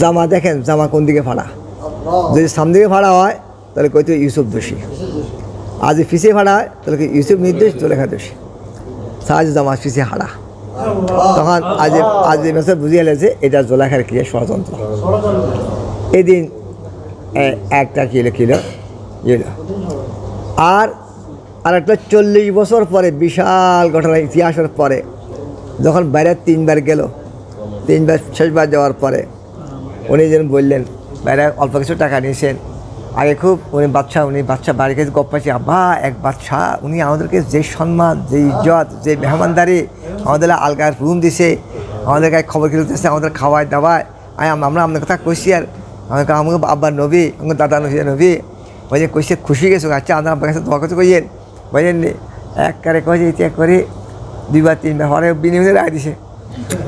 জামা দেখেন, জামা কোন দিকে ফাড়া, যদি সামনে দিকে ফাড়া হয় তাহলে কইতো ইউসুফ দোষী, আজ ফিসে ফাড়া হয় তাহলে ইউসুফ নির্দোষ, জোলেখা দোষী, সাজ জামা ফিসে হারা। তখন আজ মেসে বুঝিয়ে লেছে এটা জোলেখার ক্রিয়া ষড়যন্ত্র। এদিন একটা কিলো আর একটা 40 বছর পরে বিশাল ঘটনা, ইতিহাসের পরে যখন বাইরে 3বার গেল, 3বার শেষবার যাওয়ার পরে উনি যেন বললেন, বাইরে অল্প কিছু টাকা নিয়েছেন, আগে খুব উনি বাচ্চা বাড়ি কাছে গপ পাইছে, আব্বা এক বাচ্চা উনি আমাদেরকে যে সম্মান, যে ইজ্জত, যে মেহমানদারি, আমাদের আলগা রুম দিছে, আমাদের গায়ে খবর খেলতেছে, আমাদের খাওয়ায় দাওয়ায়, আমরা আপনার কথা কইছি, আর আমাকে আব্বার নবী, আমার দাদা নবী ওই যে কইছে খুশি গেছো, আচ্ছা আপনার আব্বার কাছে তোমার কাছে কইয়েন, বুঝলেন নি এক কারে কয়েছে ইত্যা করে 2বার 3বার হরে বিনিময়ে রায় দিছে।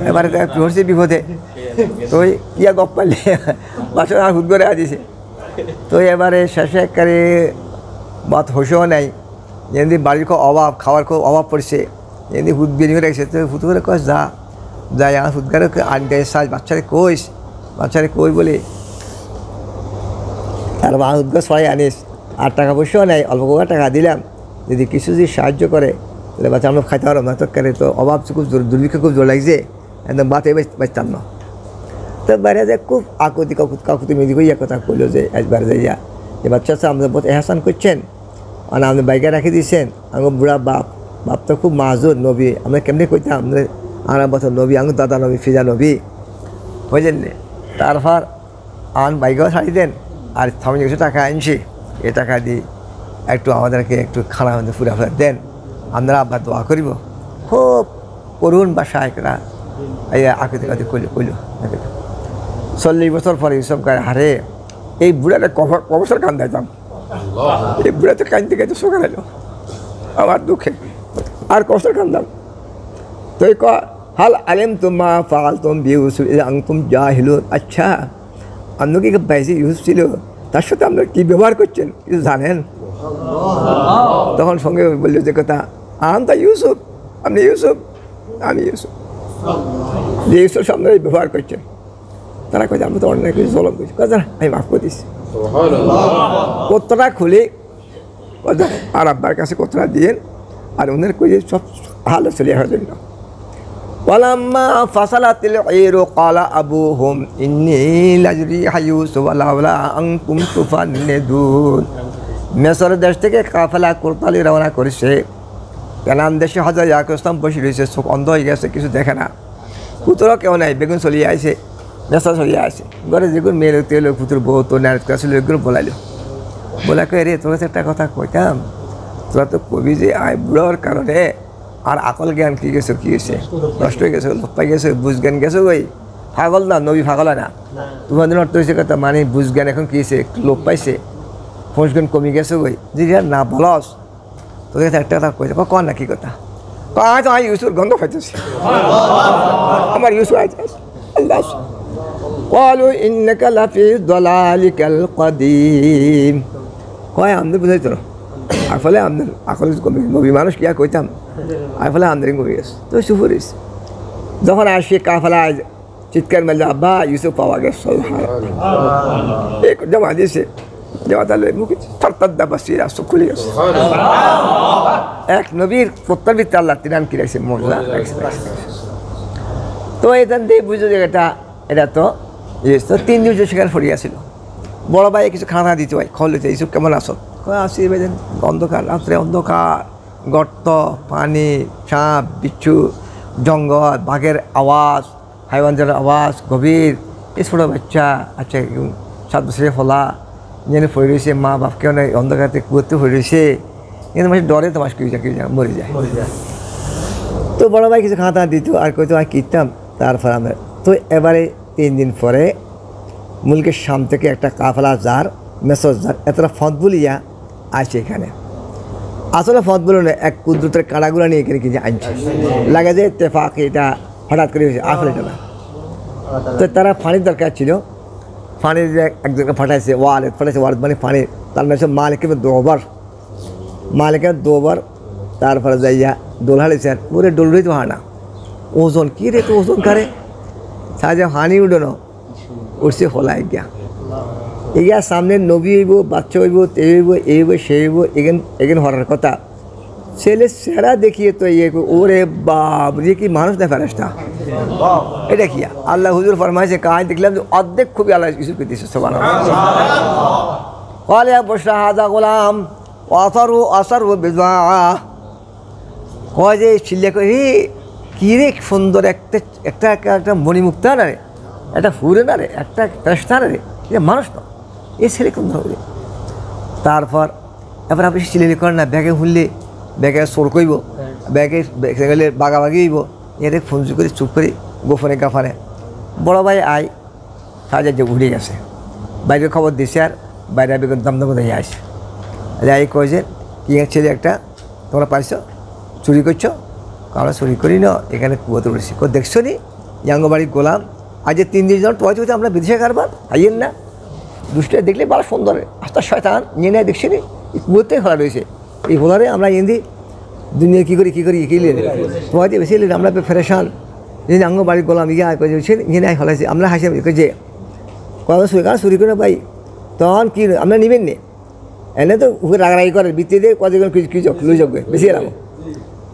এবারে পড়ছে বিপদে, তো ওই কিয়া গপ পারলে বাসন আর হুট করে দিছে। তো এবারে শেষে একবারে বাত হসেও নাই, যেমনি বাড়ির খুব অভাব, খাওয়ার খুব অভাব পড়ছে, যেমনি হুট বিনিময়ে রাখছে, তো হুট করে কস যাই আমার হুটগারে আনতে সাজ বাচ্চারে কই বলে, আর মা হুটগার সবাই আনিস, আর টাকা পয়সাও নেই, অল্প করে টাকা দিলাম, যদি কিছু যদি সাহায্য করে তাহলে বাচ্চা আমরা খাইতে পারবো না, তো তো অভাব খুব দুর্ভিক্ষ খুব জোর লাগছে, একদম বাতে বাঁচতাম না। তো বাইরে যায় খুব কাকুতি মেদি ইয়া কথা কইলো যে একবারে যাইয়া যে বাচ্চা আমাদের বহুত এহসান করছেন, মানে আমাদের বাইকে রাখি দিয়েছেন, আমার বুড়া বাপ তো খুব মাজুর নবী, আমরা কেমনি কইতাম আমাদের আমার বছর নবী, আমার দাদা নবী, ফিজা নবী, বুঝলেন। তারপর আমার বাইকেও ছাড়ি দেন, আর থামি কিছু টাকা আনছি, এ টাকা দিয়ে একটু আমাদেরকে একটু খানা ফুরা দেন, আমরা আব্বা দোয়া করিব। খুব করুণ বা সাহেকরা এই আকৃতি কইল। 40 বছর পরে এইসব গায়ে হারে এই বুড়াটা কবছর কান দিতাম, এই বুড়া তো কানতে কানতে শোকা গেল আমার দুঃখে, আর কবছর কান্দাম। তো হাল আলেম তোমা ফাল তুম বিউসুফ তুম জাহিলুন, আচ্ছা আপনি কি বাইসি ইউসুফ ছিল, তার সাথে আপনারা কী ব্যবহার করছেন কিছু জানেন? তখন সঙ্গে বললো যে কথা, তা ইউসুফ, আপনি ইউসুফ, আমি ইউসুফ, যে ইউসুফ আপনারা ব্যবহার করছেন। তারা কয়েছে আমরা তো অন্যায় কিছু জলম করছি, কথা আমি মাফ করে দিচ্ছি। কতটা খুলে আর আব্বার কাছে কতটা দিয়ে, আর ওনার কই সব হালে চলে আসার জন্য ওয়ালাম্মা ফাসালাতিল ইরু ক্বালা আবুহুম ইন্নী লাজরিহা ইউসুফ লাউলা আনতুম তুফান্নিদুন। মিসর দেশ থেকে কাফেলা কুরতালি রওনা করেছে। কানান দেশে হযরত ইয়াকুব ইসলাম বসে রয়েছে, চোখ অন্ধ হয়ে গেছে, কিছু দেখে না। পুত্র কেউ নাই, বেগুন চলিয়ে আইছে, মেসর চলিয়ে আসে। ঘরে যেগুলো মেয়ে লোক তেল পুত্র বউ তো নারদ আসলে ওইগুলো বলাইলো। বলা কে রে তোর কাছে একটা কথা কইতাম, তোরা তো কবি যে আয় বুড়োর কারণে আর আকল জ্ঞান কী গেছে, কী গেছে, নষ্ট হয়ে গেছে, লোক পাই গেছে, বুঝ জ্ঞান গেছে। ওই পাগল না, নবী পাগল না। তোমার দিন অর্থ হয়েছে কথা মানে বুঝ জ্ঞান এখন কী হয়েছে, একটু লোক পাইছে, ফোঁস জ্ঞান কমে গেছে। ওই যে না বলস তোদের কাছে একটা কথা কইছে, কন না কী কথা, তো আমি ইউসুফ গন্ধ খাইতেছি, আমার ইউসুফ আছে আল্লাহ। قالوا إنك لفي ضلالك القديم। কয় আমাদের বুঝাইতো না, আসলে আমাদের আকল কমে নবী মানুষ কি আর কইতাম, আসলে আমাদের কমে গেছে। তো সুফরিস যখন আসে কাফেলা চিৎকার মেলে আব্বা ইউসুফ পাওয়া গেছে, জমা দিয়েছে, জমা তাহলে মুখে থরথর বাসিরা চোখ খুলে গেছে। এক নবীর প্রত্যাবৃত্তি আল্লাহ তিনান কি রাখছে, মজা রাখছে। তো এখান থেকে বুঝো যে এটা তো 3 দিন সেখানে ফরিয়াছিল। বড় ভাই কিছু খানা দিতে হয়, খোল দিতে, এইসব কেমন আসো, আসি বেজেন অন্ধকার, রাত্রে অন্ধকার, গর্ত, পানি, সাপ, বিচ্ছু, জঙ্গল, বাঘের আওয়াজ, হাইওয়ানদের আওয়াজ গভীর। এই ছোটো বাচ্চা, আচ্ছা 7 বছরের ফলা যেন ফরে রয়েছে, মা বাপকেও না অন্ধকারতে কুয়োতে ফরে রয়েছে, কিন্তু মানুষ ডরে তো মাস কেউ মরে যায়। তো বড় ভাই কিছু খানা দিত আর কইতো আর কিনতাম। তারপর আমরা তো এবারে 3 দিন পরে মুলকের শাম থেকে একটা কাফেলা যার মেসর যার এতটা ফদবুলিয়া আছে এখানে। আসলে ফদবুল না, এক কুদরতের কাঁড়াগুলো নিয়ে এখানে কিনে আনছে, লাগে যে তেফাক এটা হঠাৎ করে হয়েছে, আসলে এটা না। তো তারা পানির দরকার ছিল, পানির একজনকে ফাটাইছে, ওয়ালেট ফাটাইছে, ওয়ালেট মানে পানি, তার মানে মালিকের দোবার। তারপরে যাইয়া দোল হারিয়েছে, আর পুরো ডোলই তো হয় না, ওজন কী রে, তো ওজন কারে সাজা হানি উঠোনো উঠছে হলাই গিয়া। এগিয়া সামনে নবী হইব, বাচ্চা হইব, তে হইব, এই হইব, সে হইব, এগেন হরার কথা। ছেলে সেরা দেখিয়ে তো ইয়ে ওরে বাপ, যে কি মানুষ না ফেরেশতা, এটা কি আল্লাহ হুজুর ফরমাইছে। কাহিনী দেখলাম যে অর্ধেক খুবই আল্লাহ কিছু পেতেছে। সুবহানাল্লাহ। বসরা হাজা গোলাম অসারু বেজা, কয় যে চিল্লা করে কী রে সুন্দর একটা মণিমুক্তা না রে, একটা হুরে না রে, একটা ফেরেশতা না রে, এটা মানুষ না, এ ছেলে কোন ধরনের। তারপর এবার আপনি চিল্লি করেন না, ব্যাগে হুললে ব্যাগে সোর কইব, ব্যাগে গেলে বাগাবাগি হইব, এর ফোন করে চুপ করে গোফনে গাফানে। বড় ভাই আয় সাজা যে উড়ে গেছে, বাইরের খবর দিছে, আর বাইরে বেগুন দমদম দিয়ে আসে। যাই কয় যে কি ছেলে একটা তোমরা পাইছো, চুরি করছো? আমরা চুরি করি না, এখানে কুয়োতে উঠেছি। কো দেখছো নি ইয়াঙ্গবাড়ির গোলাম, আজ 3 দিন জন টয় আমরা বিদেশে কারবার হাইয়েন না, দুষ্টা দেখলে বড় সুন্দর, আস্তা শয়তান নিয়ে নেয়, দেখছি নি কুয়োতে খোলা রয়েছে, এই হোলারে আমরা এনে দুনিয়া কী করি কী নিয়ে তোমার দিয়ে বেশি আমরা ফেরেশান। যে আঙ্গবাড়ির গোলাম ইয়া নিয়ে নেয় হলাইছে, আমরা হাসি যে কথা চুরি করে ভাই, তখন কি আমরা নিবেন নি, এনে তো রাগারাগি করে বৃত্তি দিয়ে কতজন কী যোগ লুই যোগ বেশি এলাম।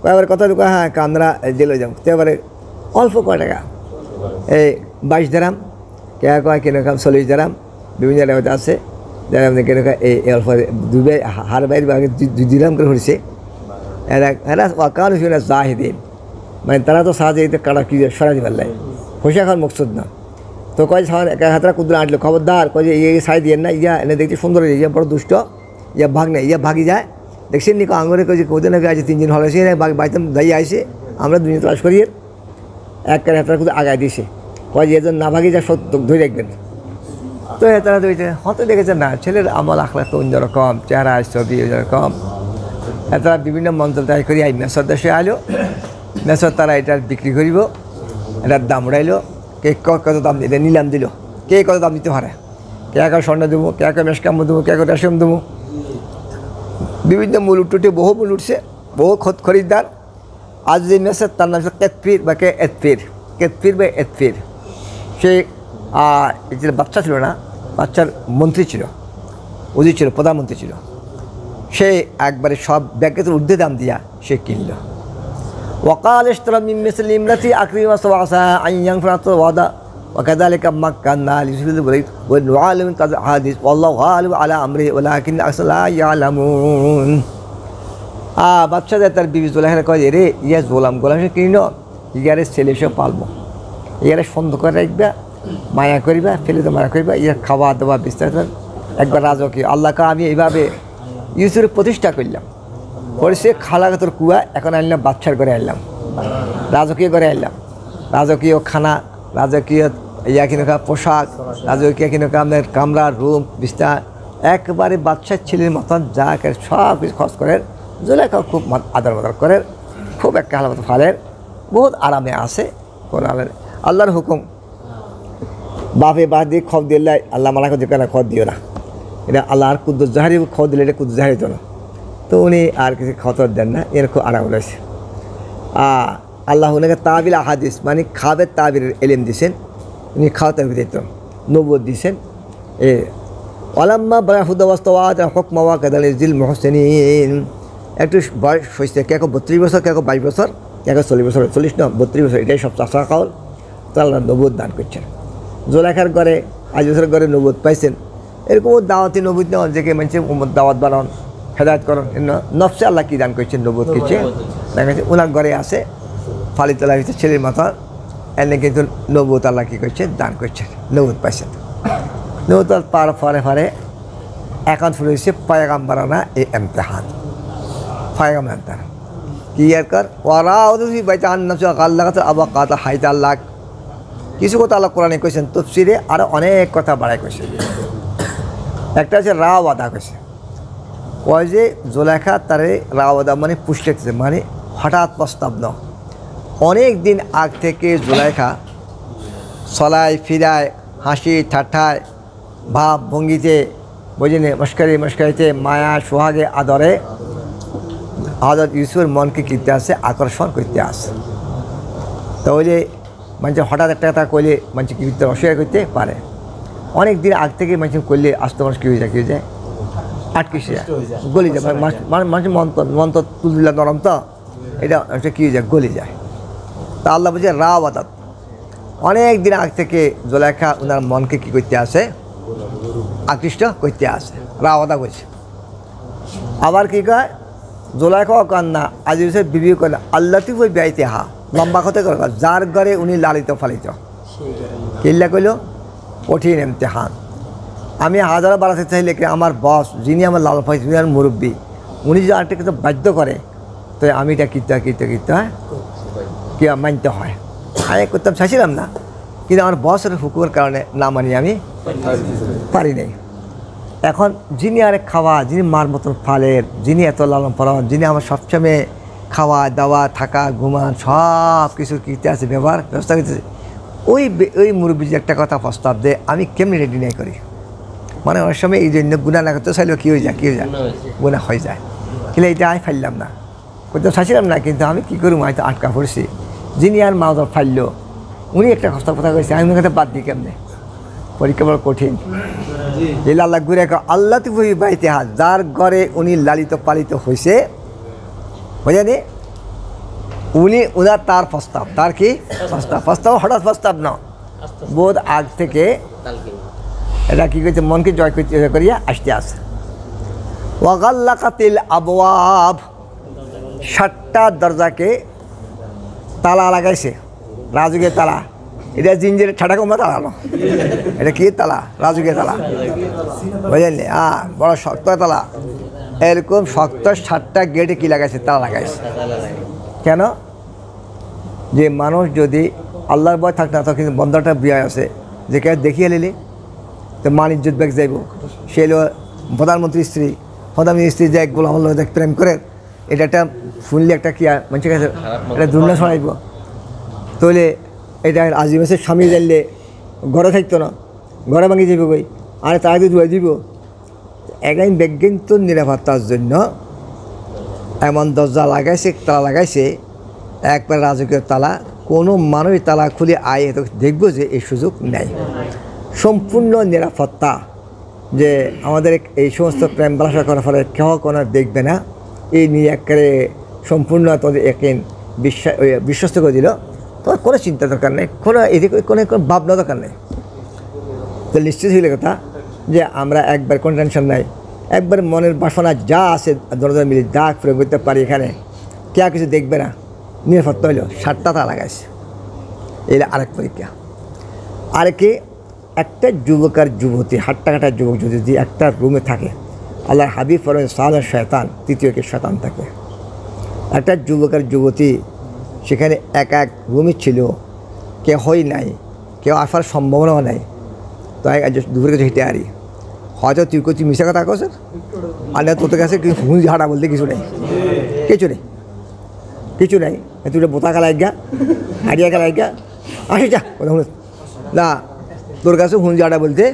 কয়েকবার কথা তো হ্যাঁ আমরা জেলে যাও, তো এবারে অল্প কয় টাকা, এই 22 দিরহাম, কে কয় কেন 40 দিরহাম, বিভিন্ন জায়গায় আছে যারা আপনি কেন এই অল্প 2 হার বাইর আগে 2 দিরহাম করে হয়েছে। এরা কারণ ছিল না জাহিদিন, মানে তারা তো সাহায্যে কাটা কী সরাই দিবার লাগে, হোসা খাওয়ার মকসুদ না। তো কয় হাতরা কুদরা আঁটলো, খবরদার কয় যে ইয়ে সাই দিয়ে না, ইয়া এনে দেখছি সুন্দর, ইয়া বড় দুষ্ট, ইয়া ভাগ নেই, ইয়া ভাগি যায়। দেখছেন নি আঙুরে কই যে কোথায় নাকি আছে 3 দিন হল এসে বাড়িতে দাঁড়িয়ে আসে, আমরা দুনিয়া তলাশ করি এক কারে হাতরা কুদরা আগায় দিয়েছে, কয় যে এজন না ভাগি যা সত্য ধরে রাখবেন। তো তারা ধরেছে, হয়তো দেখেছে না ছেলের আমল আখলা তো অন্যরকম, চেহারা ছবি অন্যরকম। তারা বিভিন্ন মন্ত্র তাই করি আই মেসর দেশে আইলো, মেসর তারা এটার বিক্রি করিব, এটার দাম উড়াইলো, কে কত দাম দিতে নিলাম দিল, কে কত দাম দিতে পারে, কে একা স্বর্ণ দেবো, কে একা মেশকাম দেবো, কে একা রেশম দেবো, বিভিন্ন মূল উঠে বহু মূল উঠছে, বহু খরিদ্দার। আজ যে মেসের তার নাম হচ্ছে কেতফির বা কেতফির বা এতফির। সে যে বাচ্চা ছিল না, বাচ্চার মন্ত্রী ছিল, উজির ছিল, প্রধানমন্ত্রী ছিল। সে একবারে সব ব্যাগকে তো ঊর্ধ্বে দাম দিয়া সে কিনল। وقال اشترى من مثل امرتي أكرم وعسى أن ينفع وعدا وكذلك مكنا ليوسف ونعلم حديث والله غالب على أمره ولكن أكثر لا يعلمون বাচ্চাদের তার বিবি জুলাইখা কয় রে ইয়া গোলাম কিন ইয়ারে ছেলে সব পালবো ইয়ারে সন্দেহ করে রাখবা মায়া করিবা ফেলে তো মায়া করিবা ইয়ার খাওয়া দাওয়া বিস্তারিত একবার রাজকীয় আল্লাহকে আমি এইভাবে ইউসুফের প্রতিষ্ঠা করলাম পরে সে খালাগাতর কুয়া এখন আনলাম বাচ্চার করে আনলাম রাজকীয় করে আনলাম রাজকীয় খানা রাজকীয় ইয়া কিনকা পোশাক রাজকীয় কিনকা আপনার কামরা রুম বিস্তার একবারে বাচ্চার ছেলের মতন যা সব কিছু খরচ করে জুলাইখা খুব আদর মদর করে খুব একটা হালামত ফালের বহুত আরামে আসে কোন আল্লাহর হুকুম বাপে বা দিয়ে খব দিলে আল্লাহ মালাকে যেখানে খদ দিও না এটা আল্লাহর কুদ্দুস জাহারি খদ দিলে এটা কুদ্দুস জাহারি তো না তো উনি আর কিছু খতর দেন না এর খুব আরাম রয়েছে আল্লাহ ওনাকে তাবিল আহাদিস মানে খাবের তাবির এলিম দিয়েছেন উনি খাওয়া তাবির দিত নবুয়ত দিয়েছেন এ আলাম্মা বাহুদাওয়াস্তাওয়াত হুকমাওয়া কাদালিল মুহসিনিন একটু বয়স হয়েছে কেউ 32 বছর কেউ 22 বছর কেউ 40 বছর 40 না 32 বছর এটাই সব চাষা কাউল তো আল্লাহ নবুয়ত দান করছেন জুলাইখার ঘরে আজ বছর ঘরে নবুয়ত পাইছেন এরকম দাওয়াতি নবুয়ত নেওয়া যে মানুষ দাওয়াত বানান হেদায়ত করেন নফসে আল্লাহ কী দান করছেন নবুয়ত করছে দেখা যাচ্ছে ওনার ঘরে আসে ফালিত হচ্ছে ছেলের মাথা এনে কিন্তু নবুয়ত আল্লাহ কী করছেন দান করছেন নবুয়ত পাইছেন নবুয়ত পার ফারে এখন শুরু হয়েছে পয়গাম্বরানা এ ইমতিহান পয়গাম্বর ইমতিহান কি আর কর ওরা ওদের বাইতে আন্নাস আল্লাহ আবা কাতা হাইতা আল্লাহ কিছু কথা আল্লাহ কোরআনে কইছেন তফসিরে আরও অনেক কথা বাড়াই কইছে একটা হচ্ছে রাওয়াদা কইছে ওই যে জুলাইখা তারে রাওয়াদা মানে পুষলেছে মানে হঠাৎ প্রস্তাব ন অনেক দিন আগ থেকে জুলাইখা চলায় ফিরায় হাসি ঠাট্টায় ভাব ভঙ্গিতে বুঝিনি মস্কারিতে মায়া সোহাগে আদরে হযরত ইউসুফের মনকে কিনতে আসে আকর্ষণ করতে আসে তো ওই যে মানুষ হঠাৎ একটা কথা কইলে মানুষ কি করতে অস্বীকার করতে পারে অনেক দিন আগ থেকে মানুষ করলে আসতে মানুষ কী হয়ে যায় আটকে সে গলি যায় মানুষ মন্ত তুলিলা নরম তো এটা কী হয়ে যায় গলি যায় তা আল্লাহ বলছে রাওয়াদাত অনেক দিন আগ থেকে জুলাইখা ওনার মনকে কী করতে আসে আকৃষ্ট করতে আসে রাওয়াদা করছে আবার কী কয় জুলাইখাও কান্না আজ বিবিও করে আল্লাহ তুই ওই ব্যয়তে হা লম্বা কথা করে যার ঘরে উনি লালিত ফালিত কিল্লা কইল কঠিন ইমতিহান আমি হাজার বাড়াতে চাইলে কি আমার বস যিনি আমার লাল ফাইজ যিনি আমার মুরব্বী উনি যদি আরেকটা কিছু বাধ্য করে তো আমি এটা কীর্তে হয় কি মানতে হয় আমি করতাম চাইছিলাম না কিন্তু আমার বসের হুকুমের কারণে না মানি আমি পারি নাই এখন যিনি আরেক খাওয়া যিনি মার মতন ফালের যিনি এত লালন পালন যিনি আমার সবসময় খাওয়া দাওয়া থাকা ঘুমান সব কিছু কীর্তি আছে ব্যবস্থা করতেছে ওই মুরব্বী যে একটা কথা প্রস্তাব দেয় আমি কেমনি রেডি নাই করি মানে অনেক সময় এই জন্য গুণা না করতে চাইলেও কী হয়ে যায় গুণা হয়ে যায় কিন্তু এটা আমি ফাইললাম না করতে চাইছিলাম না কিন্তু আমি কী করবো হয়তো আটকা পড়ছি যিনি আর মাওদার ফাইল উনি একটা কথা কয়েছে আমি ওখানে বাদ দিই কেমনে পরীক্ষা বড় কঠিন এই আল্লাহ ঘুরে আল্লাহ তুই বাড়িতে হাত যার ঘরে উনি লালিত পালিত হয়েছে বুঝলি উনি ওনার তার প্রস্তাব তার কি প্রস্তাব হঠাৎ প্রস্তাব না বোধ আগ থেকে এটা কী করছে মনকে জয় করতে করিয়া আসতে আসে ওয়াগাল্লাকাতিল আবওয়াব 7টা দরজাকে তালা লাগাইছে রাজুকের তালা এটা জিঞ্জিরের ঠাটা কমা তালা না এটা কি তালা রাজুকের তালা বুঝলেন বড় শক্ত তালা এরকম শক্ত 7টা গেটে কী লাগাইছে তালা লাগাইছে কেন যে মানুষ যদি আল্লাহর ভয় থাকতে না তো কিন্তু বন্ধাটা বিয়ায় আছে যে কে দেখিয়ে নিলি তো মান ইজ্জত ব্যাগ যাইব সে হলো প্রধানমন্ত্রীর স্ত্রী যে গোলাম আল্লাহ দেখ প্রেম করে এটা একটা শুনলে একটা কি মানুষের কাছে এটা দুর্না ছড়াইব তাহলে এটা আজিমাসের স্বামী জানলে ঘরে থাকতো না ঘরে ভাঙি যাইব কই আর তাকে ধুয়ে দিব একদিন ব্যজ্ঞান্ত নিরাপত্তার জন্য এমন দরজা লাগাইছে তালা লাগাইছে একবার রাজকীয় তালা কোনো মানুষ তালা খুলে আয় তো দেখবো যে এই সুযোগ নেই সম্পূর্ণ নিরাপত্তা যে আমাদের এই সমস্ত প্রেম বাসা করার ফলে কেউ কোনো দেখবে না এই নিয়ে একেবারে সম্পূর্ণ তাদের বিশ্বস্ত করে দিল, তোমার কোনো চিন্তা দরকার নেই, কোনো এদিকে কোনো ভাবনা দরকার নেই। তো নিশ্চিত হইলে কথা যে আমরা একবার কোনো টেনশন নাই, একবার মনের বাসনা যা আছে দরজা মিলে যা প্রয়োগ করতে পারি, এখানে কে কিছু দেখবে না, নিরাপত্তা হইল 7টা তালা লাগাইছে। এই আরেক পরীক্ষা। আর কি একটা যুবক আর যুবতী, হাট্টাঘাটার যুবক যদি একটা রুমে থাকে, আল্লাহর হাবিব ফরমান সালাম শয়তান, তৃতীয় কে শয়তান থাকে। একটা যুবক আর যুবতী সেখানে এক এক রুমে ছিল, কেউই নাই, কেউ আসার সম্ভাবনাও নাই। তো দুপুরের কাছে হেঁটে আরি, হয়তো তুই মিশা কথা কো স্যার, আর না তোর কাছে হুঁজ হাঁটা বলতে কিছু নেই, কিছু নেই। তুই বোতা খেলা গা, হারিয়া খেলা গা, আসি যা কথা না, তোর কাছে হুঁজ হাঁটা বলতে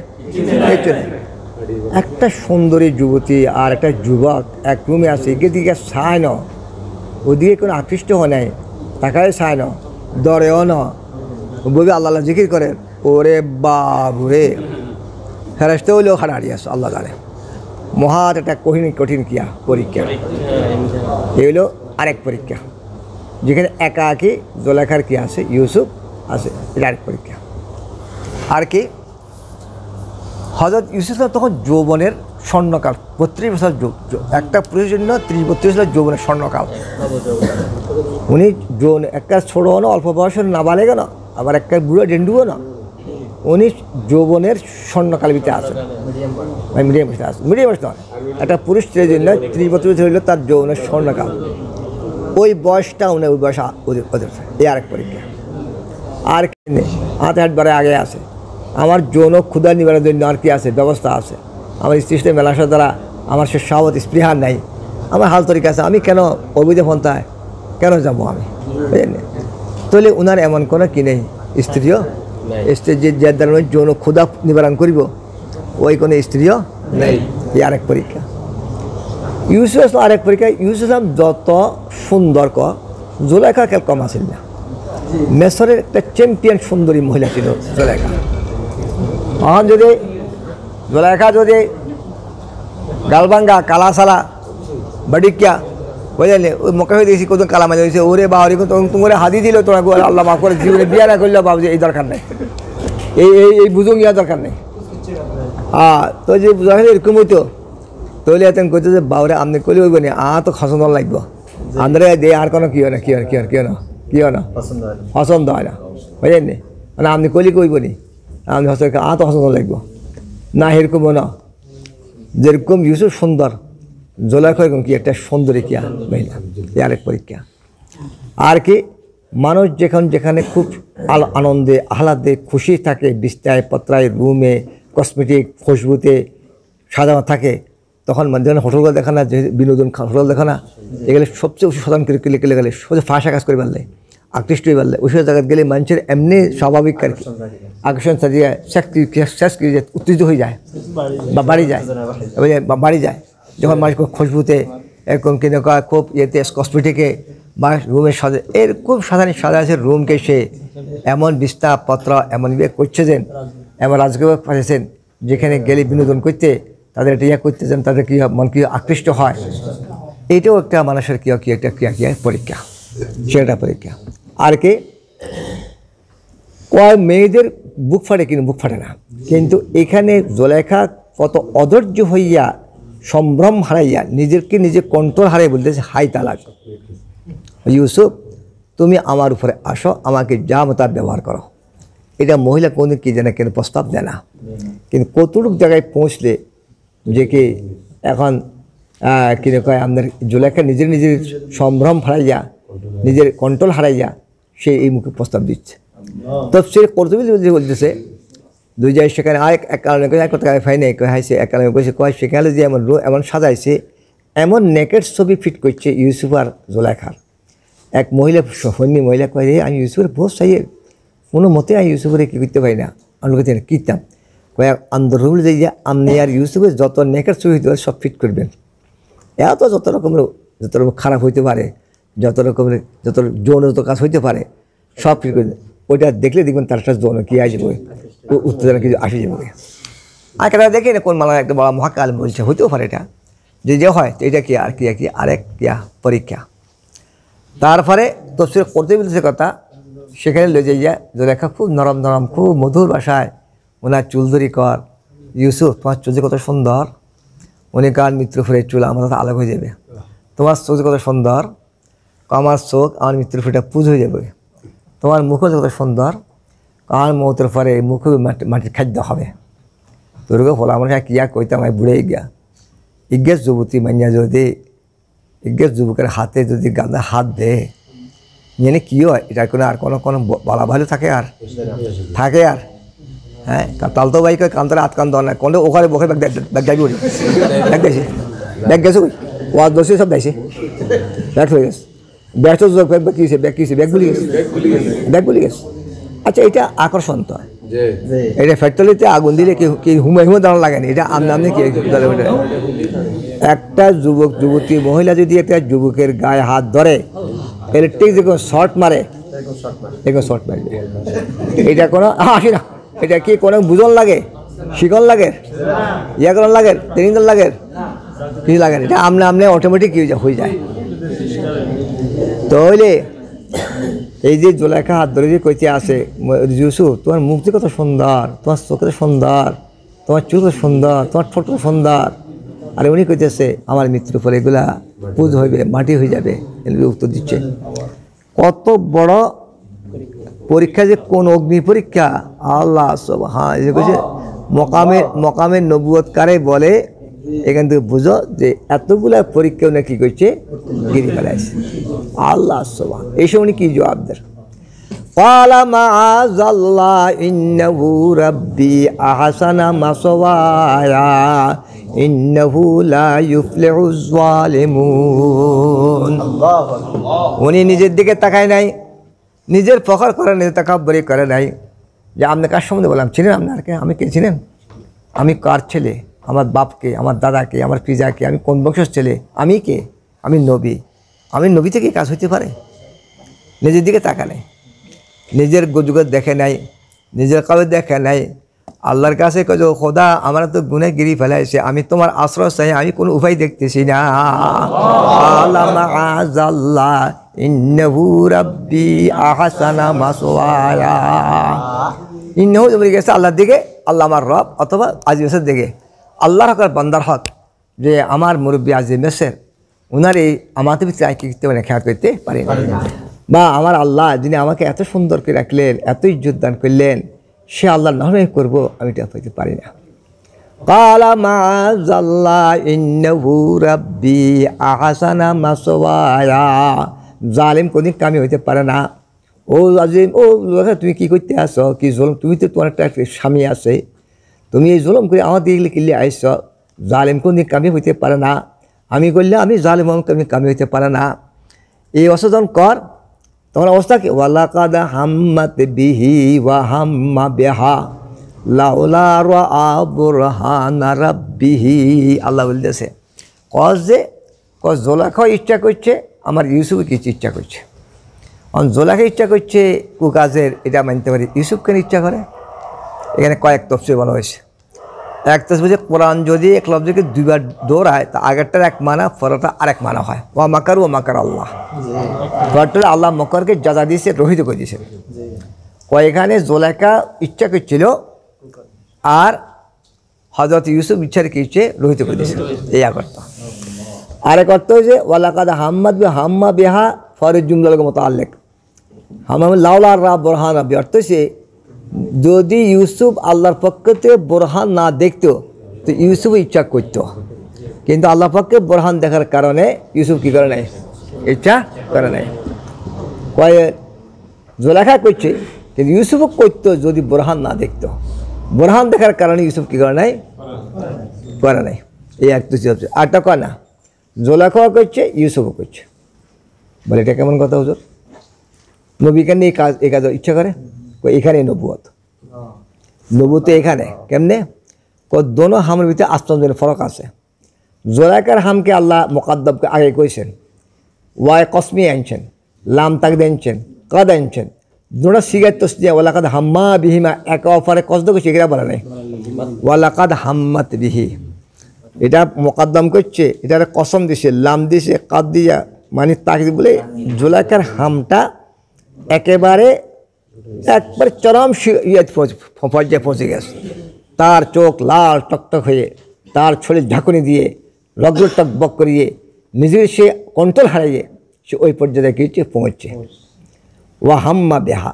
কিছু নেই। একটা সুন্দরী যুবতী আর একটা যুবক এক রুমে আসে, একে দিকে চায় না, ওদিকে কোনো আকৃষ্ট হয় নাই, তাকায় চায় না, দরেও না, বলবে আল্লাহ জিকির করেন, ওরে বাবুরে ফেরেশতা হইলেও খাড়া হারিয়ে আসো, আল্লাহ জানে। মহাত একটা কঠিন পরীক্ষা। এই হলো আরেক পরীক্ষা, যেখানে একাকী জুলেখার কি আছে, ইউসুফ আছে, এটা আরেক পরীক্ষা। আর কি হযরত ইউসুফ তখন যৌবনের স্বর্ণকাল, 32 বছর, একটা পুরুষের জন্য 30-32 বছর যৌবনের স্বর্ণকাল। উনি যৌন একটা ছোটো না, অল্প বয়সের না বালেগা না, আবার একটা বুড়ো ডেন্ডুও না, উনি যৌবনের স্বর্ণকাল ভিতরে আছেন, মিডিয়াম বয়সে আছে, মিডিয়াম বয়স নয়, একটা পুরুষ ছেলের জন্য 30-32 বছর হইল তার যৌবনের স্বর্ণকাল। ওই বয়সটা উনি ওই বয়স ওদের, এই আরেক পরীক্ষা। আর কি নেই, হাতে হাটবারে আগে আছে, আমার যৌন ক্ষুধা নিবারণের জন্য আর কি আছে, ব্যবস্থা আছে। আমার স্ত্রীর সাথে মেলাসার দ্বারা আমার সে সাহবত স্পৃহার নাই, আমার হাল তরিকা আছে, আমি কেন অবৈধ পন্থায় কেন যাবো আমি, বুঝলেন? তাহলে ওনার এমন কোনো কি নেই, স্ত্রীও যে যার দ্বারা যৌন ক্ষুধা নিবারণ করিব, ওই কোনো স্ত্রীও নেই। এই আরেক পরীক্ষা। ইউসুফ আসলাম আরেক পরীক্ষা। ইউসুফ আসলাম যত সুন্দর জুলেখা খেল কম আসেন না। মেসরের একটা চ্যাম্পিয়ন সুন্দরী মহিলা ছিল জুলেখা। তখন যদি জুলেখা যদি গালবাঙ্গা কালাসালা বাডিকিয়া বুঝলেন, ওই মক্কা হয়ে দিয়েছি কত কালা মাজা হয়েছে, ওরে বাবা তোমার হাদি দিল, তোরা আল্লাহ মাফ করে জীবনে বিয়া না করলে বাবু এই দরকার নেই, এই বুঝুন ইয়া দরকার নেই। তো যে বুঝা এরকম হইতো, তাহলে এত কইতো যে বাবুরে আপনি কইলে হইব না, তো খসন লাগবো, আমরা দে আর কোনো কি হয় না, কি হয় না পছন্দ হয় না, বুঝলেন নি, মানে আপনি কইলে কইব নি, আপনি তো পছন্দ লাগবো না, এরকমও না। যেরকম ইউসুফ সুন্দর, জুলেখা এরকম কি একটা সুন্দরী কিয়া মহিলা, এই আরেক পরীক্ষা। আর কি মানুষ যেখানে খুব আনন্দে আহ্লাদে খুশি থাকে, বিস্তায় পত্রায় রুমে কসমেটিক খুশবুতে সাজানো থাকে, তখন যেখানে হোটেলগুলো দেখা না, যে বিনোদন হোটেল দেখা না, এগুলো সবচেয়ে উঁচু সাধারণ কেলে গেলে সোজা ফাঁসা কাজ করে পারলে, আকৃষ্ট হয়ে পারলে, ওই সব জায়গায় গেলে মানুষের এমনি স্বাভাবিক আর কি আকর্ষণ সাজিয়ে শেষ উত্তেজিত হয়ে যায় বা বাড়ি যায় যখন মানুষ খুব খুশবুতে এরকম কিনে খুব ইয়েতে কসমেটিকে বা রুমের সাজা, এর খুব সাজা আছে রুমকে, সে এমন বিস্তারপত্র এমন ইয়ে করছে যেন, এমন রাজকীয় পাঠিয়েছেন যেখানে গেলে বিনোদন করতে, তাদের এটা ইয়ে করতে যেন তাদের কী মন কি আকৃষ্ট হয়। এইটাও একটা মানুষের কি একটা ক্রিয়া পরীক্ষা, সেটা পরীক্ষা। আর কি কয় মেয়েদের বুক ফাটে, কিন্তু বুক ফাটে না, কিন্তু এখানে জুলেখা কত অধৈর্য হইয়া সম্ভ্রম হারাইয়া নিজেকে নিজে কন্ট্রোল হারাই বলতেছে, হাই তালাক, ইউসুফ তুমি আমার উপরে আসো, আমাকে যা মতো ব্যবহার করো। এটা মহিলা কোনদিন কি জানে, কেন প্রস্তাব দেয় না, কিন্তু কতটুক জায়গায় পৌঁছলে যে কি এখন কিনে কয় আপনার জুলেখা নিজের সম্ভ্রম হারাইয়া, নিজের কন্ট্রোল হারাইয়া সে এই মুখে প্রস্তাব দিচ্ছে। তো সে কর্তব্য বলতেছে দুই জায়গায়, সেখানে এক কারণে এক কথা ফাই নাই হাইছে, এক কারণে কয়েছে কয় সেখানে যে এমন সাজাইছে, এমন নেকেট ছবি ফিট করছে ইউসুফ আর জুলেখার। এক মহিলা সৈন্য মহিলা কয়, আমি ইউসুফের বহুত চাইয়ে কোনো মতে আমি ইউসুফের কী করতে পারি না, আমি কীতাম কয়েক আন্দোলন যে আপনি আর ইউসুফের যত নেকেট ছবি হইতে পারে সব ফিট করবেন। যত রকমের খারাপ হইতে পারে, যত রকমের যত যৌন যত কাজ হইতে পারে সব ফিট করবেন। ওইটা দেখলে দেখবেন তার সাথে যৌন কী আসে যাবে, উত্তেজনা কিছু আসে যাবে। আর কেন দেখি না কোন মালা একটা বড় মহাকাল বলছে, হইতেও পারে এটা যে হয়, তো এটা কি আর আরেক পরীক্ষা। তারপরে তফসির করতে বলতেছে কথা, সেখানে লয়ে যাইয়া জুলেখা খুব নরম নরম খুব মধুর ভাষায় ওনার চুলদরি কর, ইউসুফ তোমার চুল কত সুন্দর, উনি কার মৃত্যু ফুলের চুল আমার তো আলাদা হয়ে যাবে, তোমার চোখ কত সুন্দর, আমার চোখ আমার মৃত্যুর ফুলটা পুজ হয়ে যাবে, তোমার মুখও কত সুন্দর, আমার মৌতের পরে মুখে মাটির খাদ্য হবে। তোরকে ফলা আমার কিয়া কইতাম আমি বুড়ে গিয়া ইজ্ঞেস যুবতী মাইয়া যদি ইজ্ঞেস যুবকের হাতে যদি গাঁদা হাত দে জেনে কী হয়, এটা কোনো আর কোনো বলা ভালো থাকে আর হ্যাঁ তাল তো বাইক কান্তরে হাত কান দেওয়া না কোনো ওখানে বসে ব্যাগ যাবি ওরি ব্যাগ গেছে ওই ওয়াজ বসে সব দেয়ছে ব্যাগ হয়ে গেছে ব্যাগ তো ব্যাগ কী ব্যাগ ভুলে গেছে। আচ্ছা এটা আকর্ষণ তো, এটা ফ্যাক্টরিতে আগুন দিলে কি হুমে দাঁড়ানো লাগেনি, এটা আমনে কি একটা যুবক যুবতী মহিলা যদি একটা যুবকের গায়ে হাত ধরে ইলেকট্রিক যখন শর্ট মারে এরকম শর্ট মারবে, এটা কোনো আসি না, এটা কি কোনো বুঝন লাগে, শিকন লাগে, ইয়াকরণ লাগে, ট্রেনিং লাগে, কিছু লাগে না, এটা আমনে অটোমেটিক হয়ে যায়। তাহলে এই যে জুলেখা হাত ধরে যে কইতে আসে ইউসুফ তোমার মুখ যে কত সুন্দর, তোমার চোখ কত সুন্দর, তোমার চুল কত সুন্দর, তোমার ঠোঁট কত সুন্দর, আর উনি কইতেছে আমার মৃত্যুর পরে এগুলা পুজ হইবে, মাটি হয়ে যাবে, এগুলো উত্তর দিচ্ছে। কত বড় পরীক্ষা, যে কোন অগ্নি পরীক্ষা, আল্লাহ সব হ্যাঁ যে কইছে মকামের নবুয়তকারে বলে এখান থেকে বুঝো যে এতগুলা পরীক্ষা উনি কী করছে গিরি ফেলাইছে। আল্লাহ সবান এই সময় উনি কী জবাব দেন, ক্বালা মাআযাল্লাহ ইন্নাহু রাব্বি আহসানা মাসওয়ায়া ইন্নাহু লা ইউফলিহুজ যালিমুন। উনি নিজের দিকে তাকায় নাই, নিজের ফখর করে নিজের তাকাব্বুরি করে নাই, যে আপনি কার সম্বন্ধে বললাম চিনেন আপনারকে, আমি কে চিনেন, আমি কার ছেলে, আমার বাপকে, আমার দাদাকে, আমার পিজাকে, আমি কোন বংশের ছেলে, আমি কে, আমি নবী থেকে কাজ হইতে পারে। নিজের দিকে তাকা নেই, নিজের গজুগত দেখে নাই, নিজের কাবে দেখে নাই, আল্লাহর কাছে কজ খোদা আমার তো গুনে গিরি ফেলাইছে, আমি তোমার আশ্রয় চাই, আমি কোনো উপায় দেখতেছি না। মাআযাল্লাহ ইন্নাহু রাব্বি আহসানা মাসওয়ায়া, ইন্নাহু বলে গেছে আল্লাহর দিকে, আল্লাহ আমার রব অথবা আজিমের দিকে, আল্লাহর হক আর বান্দার হক, যে আমার মুরব্বী আজিমের ওনার এই আমাদের ভিতরে আয় করতে পারে খেয়াল করতে পারি না, বা আমার আল্লাহ যিনি আমাকে এত সুন্দর করে রাখলেন, এত ইজ্জত দান করলেন, সে আল্লাহর নামে করবো আমি এটা পাইতে পারি না। ক্বালা মাআযাল্লাহ ইন্নাহু রাব্বি আহসানা মাসওয়ায়া, জালিম কোনদিন কামি হইতে পারে না। ও আজিম, ও তুমি কি করতে আসো, কি জুলুম, তুমি তো তোমার একটা স্বামী আছে, তুমি এই জুলুম করে আমার দিকে কিনলে আইস, জালিম কোনদিন কামি হইতে পারে না, আমি করলে আমি জালিম কামি হইতে পারে না। এই অসজন কর, তোমার অবস্থা কি, ওয়ালাকাদ হাম্মাত বিহি ওয়া হাম্মা বিহা লাউলা রাআ বুরহানা রাব্বিহি। আল্লাহ বলতেছে জোলাখা ইচ্ছা করছে, আমার ইউসুফ কিছু ইচ্ছা করছে, জোলাখা ইচ্ছা করছে কুকাজের, এটা মানতে পারি, ইউসুফ কেন ইচ্ছা করে, এখানে কয়েক তফসির বলা হয়েছে। এক তফসির কোরআন যদি এক লফজকে দুইবার দৌড়ায় তা আগেরটার এক মানা পরেরটা আরেক মানা হয়, ও মাকার আল্লাহ, পরেরটা আল্লাহ মকরকে যাজা দিয়েছে, রহিত করে দিয়েছে। এখানে জোলাখা ইচ্ছা করছিল আর হযরত ইউসুফ ইচ্ছার কি ইচ্ছে রহিত করে দিয়েছে, এই এক অর্থ। আরেক অর্থ হয়েছে ওয়ালাকাদ হাম্মা বিহা ফরের জুমলার মুতাআল্লিক, হাম্মা লাউলা রা বুরহান রাব্বি, অর্থ হচ্ছে যদি ইউসুফ আল্লাহর পক্ষ থেকে বোরহান না দেখতো তো ইউসুফ ইচ্ছা করতো, কিন্তু আল্লাহর পক্ষে বোরহান দেখার কারণে ইউসুফ কী করে নাই, ইচ্ছা করে নাই। জোলাখা করছে কিন্তু ইউসুফও করতো যদি বোরহান না দেখতো, বোরহান দেখার কারণে ইউসুফ কী করে নাই, করে নাই। এই এক তো আরটা কয় না, জোলাখাও করছে ইউসুফও করছে, বলে এটা কেমন কথা হুজুর, নবীকে নিয়ে এই কাজ ইচ্ছা করে, এখানে নবুতে এখানে কেমনে, দোনো হামের ভিতরে আস্তনের ফরক আছে। জোলাখার হামকে আল্লাহ মোকাদ্দমকে আগে কইছেন, ওয়াই কসমি আনছেন, লাম তাকদে আনছেন, কদ আনছেন, দুটো সিগার তসনিয়া ওয়ালাকাদ হাম্মা বিহিমা একে অফারে কসদ করছে, এগুলা বলা নেই, ওয়ালাকাদ হাম্মাত বিহি, এটা মোকাদ্দম করছে, এটা কসম দিছে, লাম দিছে, কাদ দিয়া মানে তাকে বলে জুলাইখার হামটা একেবারে একবার চরম পর্যায়ে পৌঁছে গেছে। তার চোখ লাল টকটক হয়ে, তার শরীর ঝাঁকুনি দিয়ে, রগ্র টকবক করিয়ে, নিজের সে কন্ট্রোল হারিয়ে সে ওই পর্যায়ে গিয়েছে পৌঁছছে। ওয়া হাম্মা বেহা,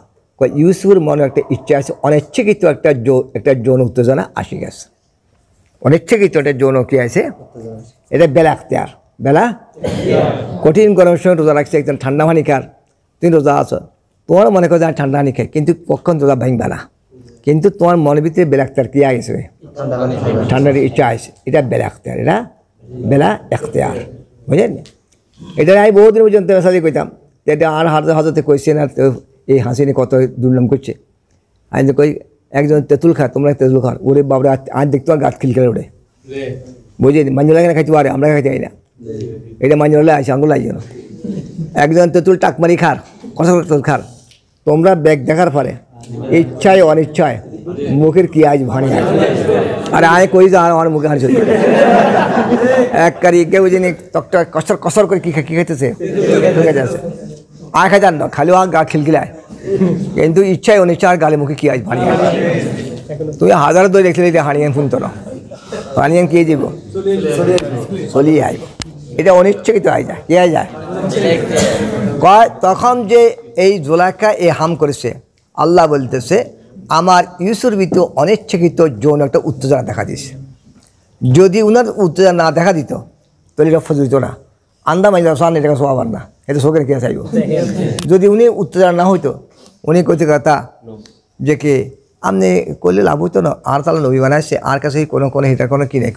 ইউসুফের মনে একটা ইচ্ছা আছে, অনিচ্ছাকৃত একটা যৌন উত্তেজনা আসে গেছে। অনিচ্ছাকৃত একটা যৌন কি আছে, এটা বেলা এখতিয়ার, বেলা কঠিন গরমের সময় রোজা রাখছে একজন ঠান্ডা পানি খার, তুমি রোজা আছো, তোমার মনে করো আমি ঠান্ডা পানি খাই, কিন্তু কখন রোজা ভাঙবা না, কিন্তু তোমার মনের ভিতরে বেলা এখতিয়ার কি আছে, ঠান্ডার ইচ্ছা আছে, এটা বেলা এখতিয়ার, এটা বেলা এখতিয়ার, বুঝলেন? এটা আমি বহুদিন পর্যন্ত সাথে কইতাম, এটা আর হাজতে কইছে না, এই হাসিনি কত দুর্নাম করছে। আমি তো কই একজন তেঁতুল খা, তোমরা তেঁতুল খার, ওরে বাবরে আজ দেখতো আর গাছ খিলখেলে ওঠে, বুঝলি? মাঞ্জুলা কেন খাইতে পারে, আমরা খাইতে পারি না, এটা মাঞ্জুলা আছে আঙুল লাগে না। একজন তেঁতুল টাকমারি খার, কত তেঁতুল খার, তোমরা ব্যাগ দেখার পরে ইচ্ছায় অনিচ্ছায় মুখের কি আজ ভাঙি আছে, আরে আয় কই যা আমার মুখে হাঁড়ি চলে এক কারি কেউ বুঝিনি তকটা কসর কসর করে কী খাইতেছে, ঠিক আছে আয় খাই যান না, খালিও গা খিলখিলায়, কিন্তু ইচ্ছায় অনিচ্ছায় গালে মুখে কি আজ ভাঙি আছে। তুমি হাজার দই দেখলে এটা হাঁড়িয়ান শুনতো না, হাঁড়িয়ান কে যাব চলিয়ে আইব, এটা অনিচ্ছাকৃত আয় যায়, কে আয় যায় কয়। তখন যে এই জুলাইখা এ হাম করেছে, আল্লাহ বলতেছে আমার ইউসুফের ভিতরে অনিচ্ছাকৃত যৌন একটা উত্তেজনা দেখা দিয়েছে। যদি উনার উত্তেজনা না দেখা দিত তাহলে এটা ফজ হইতো না, আন্দা মাইজা সান এটাকে শোয়াবার না, এটা শোকের কে চাইব। যদি উনি উত্তেজনা না হইতো, উনি কইতে কথা যে কি আপনি করলে লাভ হইতো না, আর তাহলে নবী বানাইছে, আর কাছে কোনো হিটার কোনো কি নেই,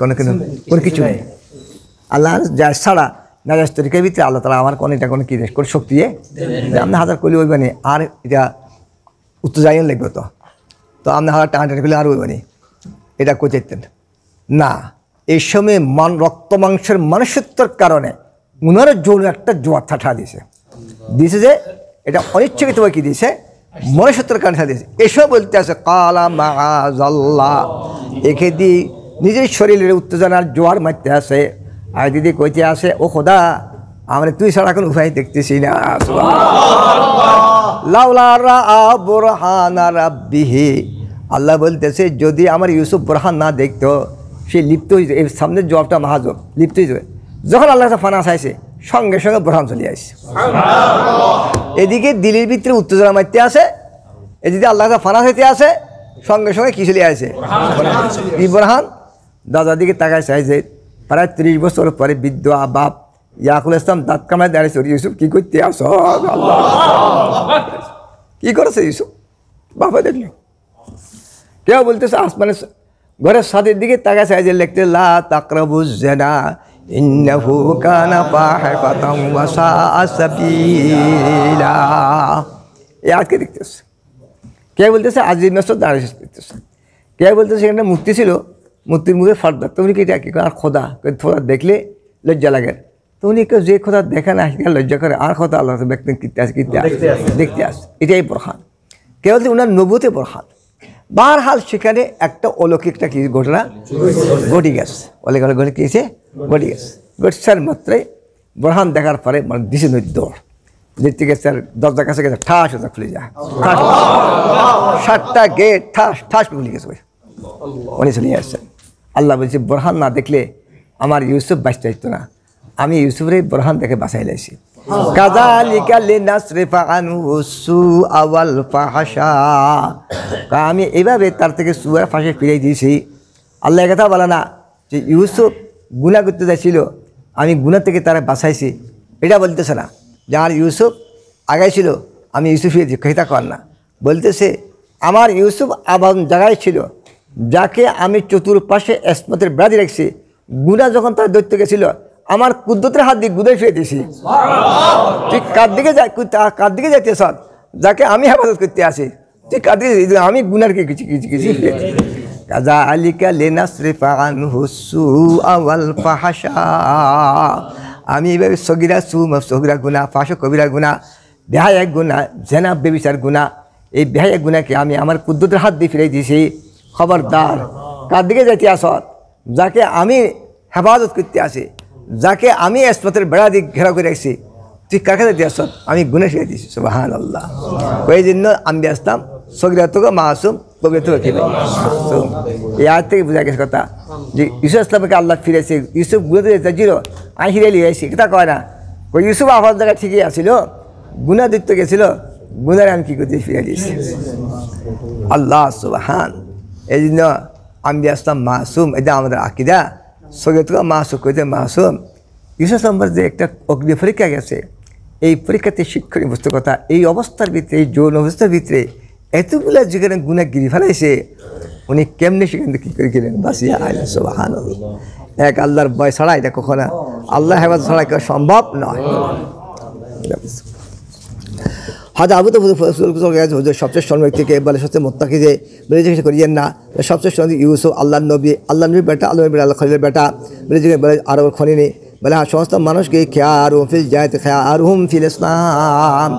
কোনো কিছু নেই। আল্লাহ যা ছাড়া নাজাজ তরিকার ভিতরে আল্লাহ তালা আমার কোনো এটা কোনো কি নেই, কোনো শক্তি আপনি হাজার করলে ওই বানি, আর এটা উত্তেজায়ন লাগবে, তো আপনি হাজার টানা টানা করলে আর ওই বানি, এটা কোচাইতেন না। এই সময় রক্ত মাংসের মানুষত্বর কারণে উনার যৌন একটা জোয়ার ঠাঠা দিয়েছে যে এটা অনিচ্ছাকৃতভাবে কি দিয়েছে, মনুষ্যত্বের কারণে দিয়েছে। এসব বলতে আছে কালা মাআযাল্লাহ, একে দি নিজের শরীরের উত্তেজনার জোয়ার মারতে আসে, আর দিদি কইতে আসে ও খোদা আমরা তুই ছাড়া এখন উপায় দেখতেছি না। লাউলা রাআ বুরহানা রাব্বিহি, আল্লাহ বলতেছে যদি আমার ইউসুফ বুরহান না দেখতো সে লিপ্ত হয়ে যায়, এই সামনের জবাবটা মাহাজব লিপ্ত হয়ে যাবে। যখন আল্লাহ ফানা চাইছে সঙ্গে সঙ্গে বুরহান চলে আসছে। এদিকে দিলের ভিতরে উত্তেজনা মারতে আসে, এদিকে আল্লাহ ফানা চাইতে আসে, সঙ্গে সঙ্গে কি চলে আসে, এই বুরহান। দাদার দিকে তাকায় চাইছে, প্রায় 30 বছর পরে বৃদ্ধ বাপ ইয়াকুল ইসলাম দাঁত কামায় দাঁড়িয়েছে, ইউসুফ কি করতে আস, কি করেছে ইউসুফ? বাবা দেখলো কেউ বলতেছে আসমানে ঘরের ছাদের দিকে তাকায় চাইছে, লিখতে লা তাকরাবুজ জিনা ইন্নাহু কানা ফাহিশাতান ওয়া সাআ সাবিলা। এই আজকে দেখতেছে, কে বলতেছে আজিজ নসর দাঁড়িয়ে দেখতেছে, কে বলতেছে সেখানে মূর্তি ছিল, মূর্তির মুখে ফাটদা, তুমি কি এটা কি আর খোদা, খোদা দেখলে লজ্জা লাগে, তুমি কেউ যে খোদা দেখে না লজ্জা করে, আর খোদা আল্লাহ ব্যক্তি দেখতে আস, এটাই বুরহান। কে বলতে ওনার নবুতে বুরহান। বারহাল সেখানে একটা অলৌকিক একটা কি ঘটনা ঘটে গেছে, ঘটে গিয়েছে, ঘটে গেছে। ঘটছার মাত্রায় বুরহান দেখার পরে মানে দিছে নদী দৌড়, দেখতে গেছে আর দরজার কাছে গেছে, ঠাস ওটা খুলে যায়, 7টা গেট ঠাস ঠাস খুলে গেছে, উনি চলে আসছেন। আল্লাহ বলছে বুরহান না দেখলে আমার ইউসুফ বাঁচতে আসতো না, আমি ইউসুফের বুরহান দেখে বাঁচাই লাইছি। কাযালিকা লিনাসরিফা আনহু সুআ ওয়াল ফাহশা, আমি এভাবে তার থেকে সুআ ফাহশা ফিরিয়ে দিয়েছি। আল্লাহ কথা বলে না যে ইউসুফ গুনাহ করতে যাচ্ছিল, আমি গুনাহ থেকে তারা বাঁচাইছি, এটা বলতেছে না। যার ইউসুফ আগাইছিল আমি ইউসুফের খেতা কর না, বলতেছে আমার ইউসুফ আবার জায়গায় ছিল, যাকে আমি চতুর্পাশে এসমতের ব্রাদি রাখছি, গুনাহ যখন তার দৈত্য গেছিল আমার কুদ্দতের হাত দিয়ে গুদাই ফিরে দিয়েছি। তুই কার দিকে যাইতে সৎ, যাকে আমি হেফাজত করতে আসি, তুই কার দিকে আমি গুনার কে কিছু কাযালিকা লিনাসরিফা আনহু সুআ ওয়াল ফাহশা, আমি এইভাবে সগীরা গুনাহ, ফাহশা কবিরা গুনাহ, বেহায়া গুনাহ, জেনা বেবিচার গুনাহ, এই বেহায়া গুনাহকে আমি আমার কুদ্দতের হাত দিয়ে ফিরে দিয়েছি। খবরদার কার দিকে যাইতে আসত, যাকে আমি হেফাজত করতে আসি, যাকে আমি এসমতের বেড়া দিক ঘেরাও করে রাখছি, তুই কার কাছে দিয়ে আসত আমি গুণে শিখে দিয়েছি সুবহানাল্লাহ ওই জন্য আমি আসতাম সগিরা তোকে মাসুম কবিরা তোকে খেলে এই আয়াত থেকে বোঝা গেছে কথা যে ইউসুফ ইসলামকে আল্লাহ ফিরেছে ইউসুফ গুণে দিতে ছিল আমি ফিরে নিয়ে আসি এটা কয় না ওই ইউসুফ আফার জায়গায় ঠিকই আসছিল গুণা দিতে গেছিল গুণারে আমি কী করতে ফিরে দিয়েছি আল্লাহ সুবহান এই জন্য আমি আসতাম মাসুম এটা আমাদের আকিদা সগিরা তোকে মাসুম কইতে মাসুম ইউসুফ ইসলামের যে একটা অগ্নি পরীক্ষা গেছে এই পরীক্ষাতে শিক্ষণীয় বস্তু কথা এই অবস্থার ভিতরে এই যৌন অবস্থার ভিতরে এতগুলো যেখানে গুণা গিরি ফেলাইছে উনি কেমনি সেখান থেকে কী করে গেলেন বাসিয়া আইলা সুবহানাল্লাহ এক আল্লাহর ভয় ছাড়া এটা কখনো আল্লাহ হেফাজত ছাড়া কেউ সম্ভব নয় হয়তো আবু তো হুজুর সবচেয়ে স্মরণ ব্যক্তিকে বলে সবচেয়ে মোত্তাকি যে বলে জিজ্ঞেস করিয়েন না সবচেয়ে স্মরণ ইউসুফ আল্লাহ নবীর বেটা আল্লাহ নবী আল্লাহ খলিলের বেটা বলে জিজ্ঞেস বলে আরও খনিনি বলে সমস্ত মানুষকে খেয়ারুম ফিল জায়ত খেয়ারুম ফিল ইসলাম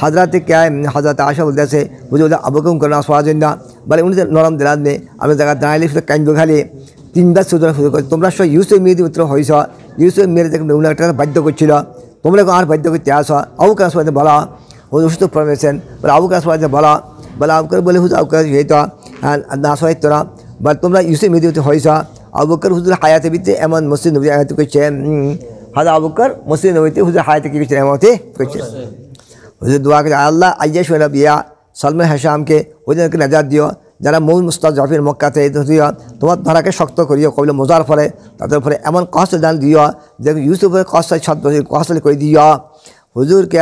হজরত কে হজরত আশা বলতেছে বুঝে বলতে আবুকুম করেন আসওয়ার জন্য বলে উনি নরম দিলাদ নেই আমি জায়গা দাঁড়াইলে শুধু কাইন্দ খালি তিনবার সুযোগ শুরু করে তোমরা সব ইউসুফ মেয়েদের উত্তর হয়েছ ইউসুফ মেয়েদের উনি একটা বাধ্য করছিল তোমরা আর বাধ্য করতে আসো আবুকে আসবাদে বলা হুজুর অসুস্থ পড়েছেন বলে আবুকে আসবাদে বলা বলে আবুকার বলে হুজুর আবুকার হইতো না সহায়িত না বলে তোমরা ইউসুফ মেয়েদের উত্তর হয়েছ আবুবকর হুজুর হায়াতে ভিতরে এমন মসজিদ নবী আয়াত করছে হাজা আবুবকর মসজিদ নবীতে হুজুর হায়াতে কী করছেন এমতে করছে হুজুর দোয়া করে আল্লাহ আইয়াশ বিয়া সালমান হাসামকে হুজুরকে নাজাত দিও যারা মৌল মুস্তাদ জাফির মক্কাতে দিও তোমার ধারাকে শক্ত করিও কবিল মজার ফলে তাদের ফলে এমন কষ্ট দান দিও যে ইউসুফের কষ্ট কষ্ট করে দিও হুজুরকে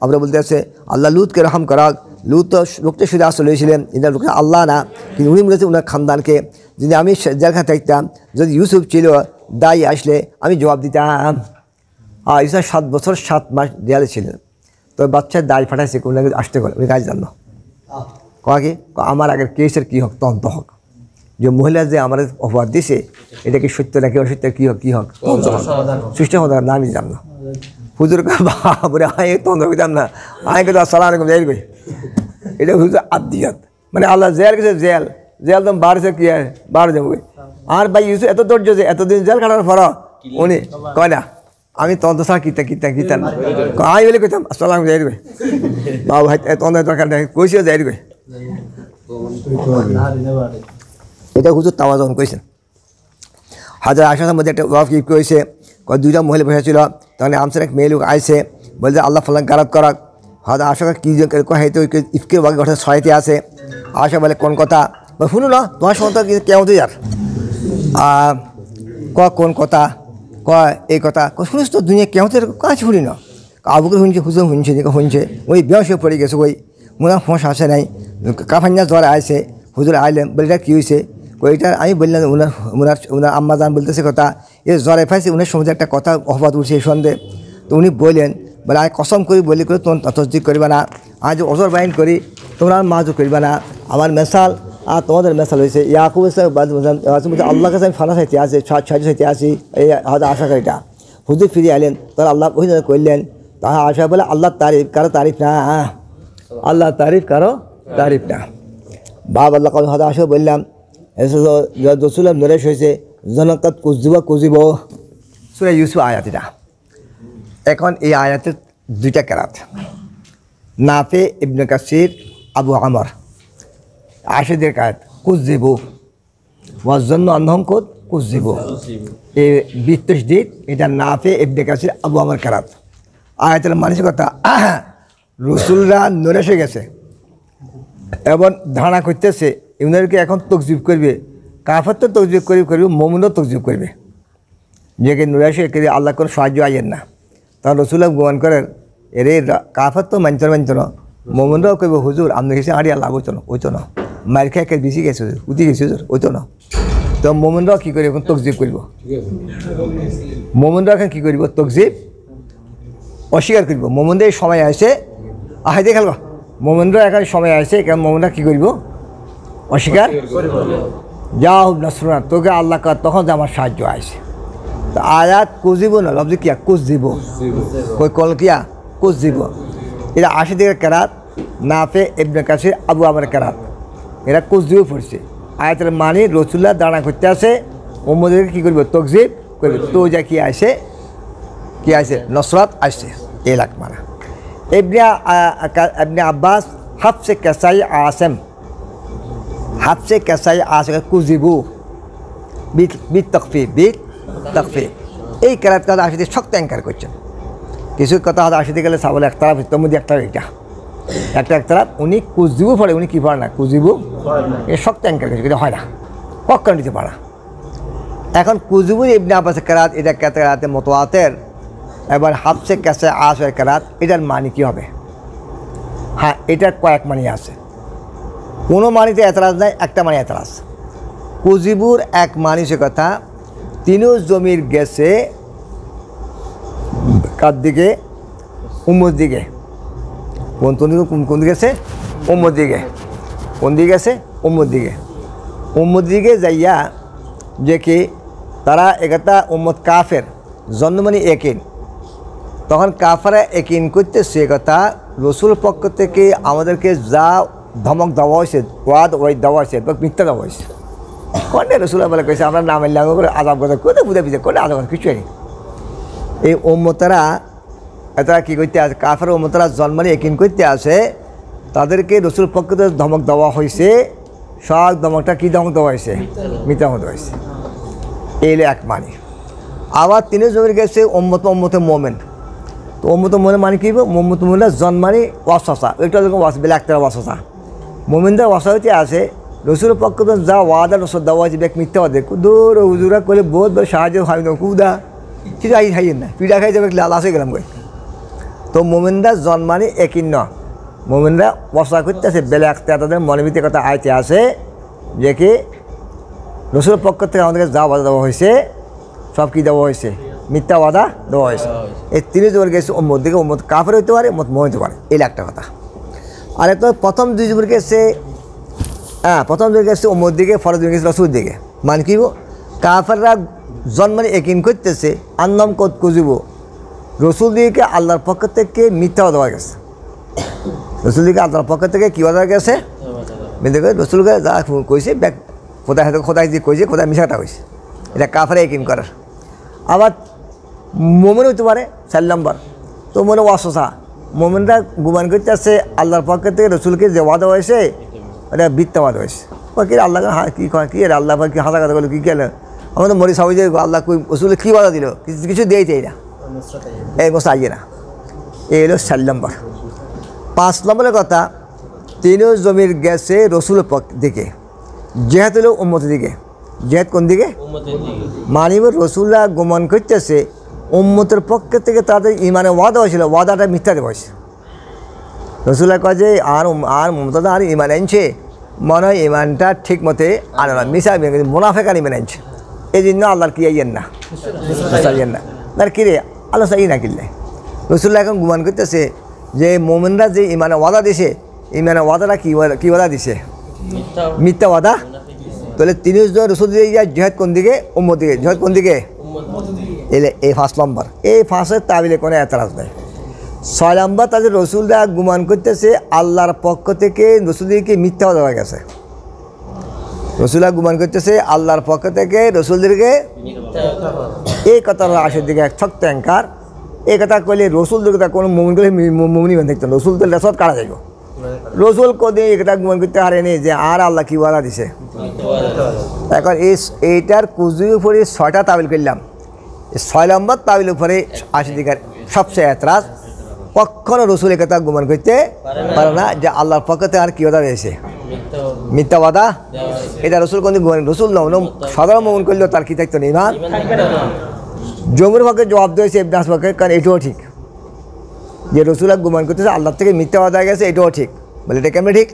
আমরা বলতে আছে আল্লাহ লুতকে রহম করা লুত তো লোকটা শুধু আসলে হয়েছিলেন এটা লোকটা আল্লাহ না কিন্তু উনি বলেছেন উনার খানদানকে যদি আমি জেলখানে থাকতাম যদি ইউসুফ ছিল দায়ী আসলে আমি জবাব দিতাম ইউসুফ 7 বছর 7 মাস দেয়ালে ছিলেন তো বাচ্চার দায় ফাটাইছে কোনো আসতে করে উনি কাজ জানো কি আমার আগের কেসের কী হোক তন্ত হোক যে মহিলা যে আমার অপবাদ দিছে এটা কি সত্য নাকি অসত্য কী হোক তন্ত হোক সৃষ্টি হোক না আমি জান না হুজুর বাবরে আমি তন্ত হইতাম না আমি কিন্তু আসসালামু আলাইকুম যাই ভাই এটা হুজুর আদিয়াত মানে আল্লাহ জেল গেছে জেল তো বাড়ছে কি বার যাবো আর ভাই ইউসুফ এত ধৈর্য যে এতদিন জেল খাটার পর উনি কয় না আমি তন্ত ছাড়া কিতাম আমি বলে কইতাম আসসালাম যাই ভাই বাবু ভাই তন্দের দরকার নেই কইছে যাই ভাই এটা হুজুর তাওয়াজন কইছেন হাজার আশার মধ্যে একটা ওয়াফ কি কইছে দুইটা মহিলা বসেছিল তখন আমসার এক মেয়ে লোক আইসে বলছে আল্লাহ ফাল্লাহ গারাত করাক হয়তো আশা কী হয়তো ইফকের বাকি ঘটনা ছয়তে আছে আশা বলে কোন কথা শুনো না তোমার সন্তান কেমন যার কোন কথা এই কথা শুনিস তো দুনিয়া কেমন কাজ শুনি না আবুকে শুনছে হুজুর শুনছে ওই বেহস পড়ে গেছে ওই মোনা ফোঁস আসে নাই কাফান্যা জ্বর আসে হুজুর আইলেন বলে এটা কী হয়েছে ওইটা আমি বললাম ওনার আম্মা জান বলতেছে কথা এ জ্বরে ফাইছে উনার সমাজে একটা কথা অপবাদ উঠছে এই সন্দেহ তো উনি বললেন বলে আমি কসম করি বলি করে তোমার তসদিক করবে না আজ অজর বাইন করি তোমরা মাহাজু করবে না আমার মেসাল আর তোমাদের মেসাল হয়েছে ইয়াকুব আল্লাহ কাছে আমি ফানা সাইতে আসি সাহায্য সাইতে আসি এই হয়তো আশা করি এটা হুজুর ফিরে আইলেন তারা আল্লাহ ওই করলেন তাহা আশা বলে আল্লাহ তারিফ কারো তারিফ না আল্লাহ তারিফ কারো তারিফ না বাব আল্লাহ হয়তো আশা বললাম রসুল নরেশ হয়েছে জনকাত কুজিব সুরা ইউসুফ আয়াত এটা এখন এই আয়াতের দুইটা কেরাত নাফে ইবনে কাসির আবু আমর আশেদের কায়াত কুজিব ওয়ার জন্য অন্ধম কোদ কুজিব এই ২০ দিক এটা নাফে ইবনে কাসির আবু আমর কেরাত আয়াতের মানসিকতা রসুলরা নরেশ হয়ে গেছে এবং ধারণা করতেছে ইউনারকে এখন তকজিব করবে কাফার তো তকজিব করবে মোমিনও তকজিব করবে যে নুরাশে কে আল্লাহ কোনো সাহায্য আইয়েন না তখন রসুল্লাহ গুমান করেন এরে কাফার তো মানতে না মোমিনরাও করবে হুজুর আপনি গেছে আরে আল্লাহ ওইতো না মায়ের খেয়ে একে বেশি গেছে হুজুর উঠি গেছে হুজুর ওইতো না তো মোমিনরাও কী করবে এখন তকজিব করব মোমিনরাও এখন কী করব তকজিব অস্বীকার করব মোমিনদের সময় আসে আহাই দিয়ে খেলবা মোমিনরা এখন সময় আসে কেন মোমিনরা কী করব অস্বীকার যা হোক নসরুনা তোকে আল্লাহ কার তখন যে আমার সাহায্য আসে তো আয়াত কুজিব না লব্জ কিয়া কুজিব কই কল কিয়া কুজিব এরা আশিদিকের কেরাত নাফে ইবনে কাসির আবু আমর কেরাত এরা কুজিব পড়ছে আয়াতের মানে রসুল্লাহ দাঁড়া করতে আসে মোহাম্মদকে কী করবে তকজিব করবে তো যা কি আসে নসরাত আসছে এই লাখ মানা। ইবনে আব্বাস হাফসে কাসাই আসেম, হাফসে কাসাই আসে কুজিবু বিত তকফি এই কেরাত কথা আশিতে শক্ত অ্যাঙ্কার করছেন। কিছু কথা হয়তো আশিতে গেলে সাবলে একতারাফ, তোর মধ্যে একতারাফ এইটা একতারাফ। উনি কুজিবু পড়ে, উনি কী পড়ে না, কুজিবু এই শক্ত অ্যাঙ্কার করছে, কিন্তু হয় না, কক্ষণ দিতে পারে না। এখন কুজিবুর ইবনে আব্বাসের কেরাত, এটা কেরাতে মুতাওয়াতির। এবার হাফসে কাসাই আসের কেরাত, এটার মানে কী হবে? হ্যাঁ, এটার কয়েক মানি আছে, কোনো মানিতে এতরাজ নাই, একটা মানি এতরাজ। কুজিবুর এক মানিসের কথা, তিনও জমির গেছে কার দিকে? উম্মর দিকে। কোন দিকে গেছে? উম্মর দিকে। কোন দিকে গেছে? উম্মর দিকে। উম্মর দিকে যাইয়া যে কি তারা একথা উম্মত কাফের জন্মমানি একিন, তখন কাফেরা একিন করতেছে কথা রসুল পক্ষ থেকে আমাদেরকে যা ধমক দেওয়া হয়েছে, ওয়াদ দেওয়া হয়েছে, মিথ্যা দেওয়া হয়েছে। কোনটা রসুল বলে কয়েছে আমরা নামের লাগু করে আজাব কথা কোথায় বুঝে পিছিয়ে কোনটা আজাব কথা কিছু নেই। এই উম্মতেরা এরা কী করতে আসে? কাফের উম্মতেরা জন্মানি একিন করতে আসে, তাদেরকে রসুল পক্ষ থেকে ধমক দেওয়া হয়েছে। সব ধমকটা কী ধমক দেওয়া হয়েছে? মিথ্যা ধমক দেওয়া হয়েছে। এই এক মানি। আবার তিনি জমির গেছে উম্মতে মোমেন। তো উম্মতে মোমেন মানে কী? উম্মতে মোমেনরা জন্মানি ওয়াসওয়াসা, ওইটা বেলা একটা ওয়াসওয়াসা। মোমেনদের ওয়াসা হইতে আসে রসুল পক্ষ থেকে যা ওয়াদা রসুল দেওয়া হয়েছে ব্যাগ মিথ্যা ওদের দূর হুজুরা করলে বহুত বড় সাহায্য হয় না, কুদা কিছু খাইয়েন না, পিঠা খাই যাবে লাশ হয়ে গেলাম কই। তো মোমেনরা জন্মানি একিন ন, মোমেনরা ওয়াসা করতে আসে বেলা একটা তাদের মনে ভিতরে কথা আইতে আসে যে কি রসুলের পক্ষ থেকে আমাদেরকে যা ওয়াদা দেওয়া হয়েছে সব কী দেওয়া হয়েছে? মিথ্যা ওয়াদা দেওয়া হয়েছে। এই তিনি জোর গেছে উম্মত দিকে, উম্মত কাফের হইতে পারে, উম্মত মোমেন হতে পারে, এই একটা কথা। আর তো প্রথম দুই জুর গেছে, হ্যাঁ প্রথম জুর গেছে উম্মত দিকে, ফরজ জুর গেছে রসুল দিকে। মানে কি কাফেররা জন্মানি একিন করতেছে আন্নম কত কুজিব, রসুল দিকে আল্লাহর পক্ষ থেকে মিথ্যা দেওয়া গেছে। রসুল দিকে আল্লাহর পক্ষ থেকে কী দেওয়া গেছে? মিথ্যা করে রসুলকে যা কইছে ব্যাগ খোদায় হয়তো খোদায় যে কইছে খোদায় মিশাটা হয়েছে, এটা কাফেরা একিন করার। আবার মোমেন হইতে পারে 4 নম্বর। তো মনে ওয়াসওয়াসা, মোমেনরা গুমান করতে আসছে আল্লাহর পক্ষ থেকে রসুলকে যে ওয়াদা হয়েছে এটা মিথ্যা ওয়াদা হয়েছে। কি আল্লাহ কী কয় কি আল্লাহ কি হাসা কথা বলো কী গেল? আমরা তো মরি সবাই যে আল্লাহ রসুলকে কী ওয়াদা দিল? কিছু দিয়েছে না, এই বছর আইয়ে না। এই হলো 4 নম্বর। 5 নম্বরের কথা, তিনিও জমির গেছে রসুলের দিকে, জেহাদ হলো উম্মতের দিকে। জেহাদ কোন দিকে? মানিব রসুল্লাহ গোমন করতেছে উম্মতের পক্ষ থেকে তাদের ইমানে ওয়াদা হয়েছিল, ওয়াদাটা মিথ্যা দেওয়া হয়েছে। রসুল্লাহ কয় যে আর মমতাদা আর ইমান আনছে, মনে হয় ইমানটা ঠিক মতে আনে না, মিশা মুনাফেক আর ইমান আনছে। এই জন্য আল্লাহর কি আইয়েন না, আইয়েন না তার কিরে আল্লাহ চাই না কিনলে। রসুল্লাহ এখন গুমান করতেছে যে মোমেনরা যে ইমানে ওয়াদা দিছে, ইমানে ওয়াদাটা কী ওয়াদা দিছে? মিথ্যা ওয়াদা। তাহলে তিনি রসুল দিয়ে যায় জেহাদ কোন দিকে? উম্মত দিকে। জেহাদ কোন দিকে? এলে এই 5 নম্বর। এই 5-এর তাবিলে কোনো এতরাজ নেই। 6 নম্বর, তাদের রসুলরা গুমান করতেছে আল্লাহর পক্ষ থেকে রসুলদেরকে মিথ্যা দেওয়া গেছে। রসুলরা গুমান করতেছে আল্লাহর পক্ষ থেকে রসুলদেরকে, এই কথাটা আসের দিকে এক শক্ত অ্যাঙ্কার। এই কথা কইলে রসুলদের কথা কোনো মুমিন করলে মুমিনি দেখতো, রসুল তো লেসত কাটা যাইব। রসুল কোদিন এই কথা গুমান করতে হারেনি যে আর আল্লাহ কি ওয়াদা দিছে। এখন এইটার কুজুর উপরে 6টা তাবিল করলাম। 6 নম্বর তাবিল উপরে 80 দিকের সবচেয়ে এতরাজ, কখনো রসুল এই কথা গুমান করতে পারে না যে আল্লাহর পক্ষ থেকে আর কি ওয়াদা রয়েছে? মিথ্যা ওয়াদা। এটা রসুল কোনদিন রসুল সাধারণ মুমিন করলেও তার কি থাকতো না? ইমান। জমির পক্ষে জবাব দিয়েছে ইবনে আব্বাস পক্ষে, কারণ এটাও ঠিক যে রসুল্লাহ গুমান করতেছে আল্লাহর থেকে মিথ্যা ওয়াদা গেছে, এটাও ঠিক। বলে এটা কেমন ঠিক?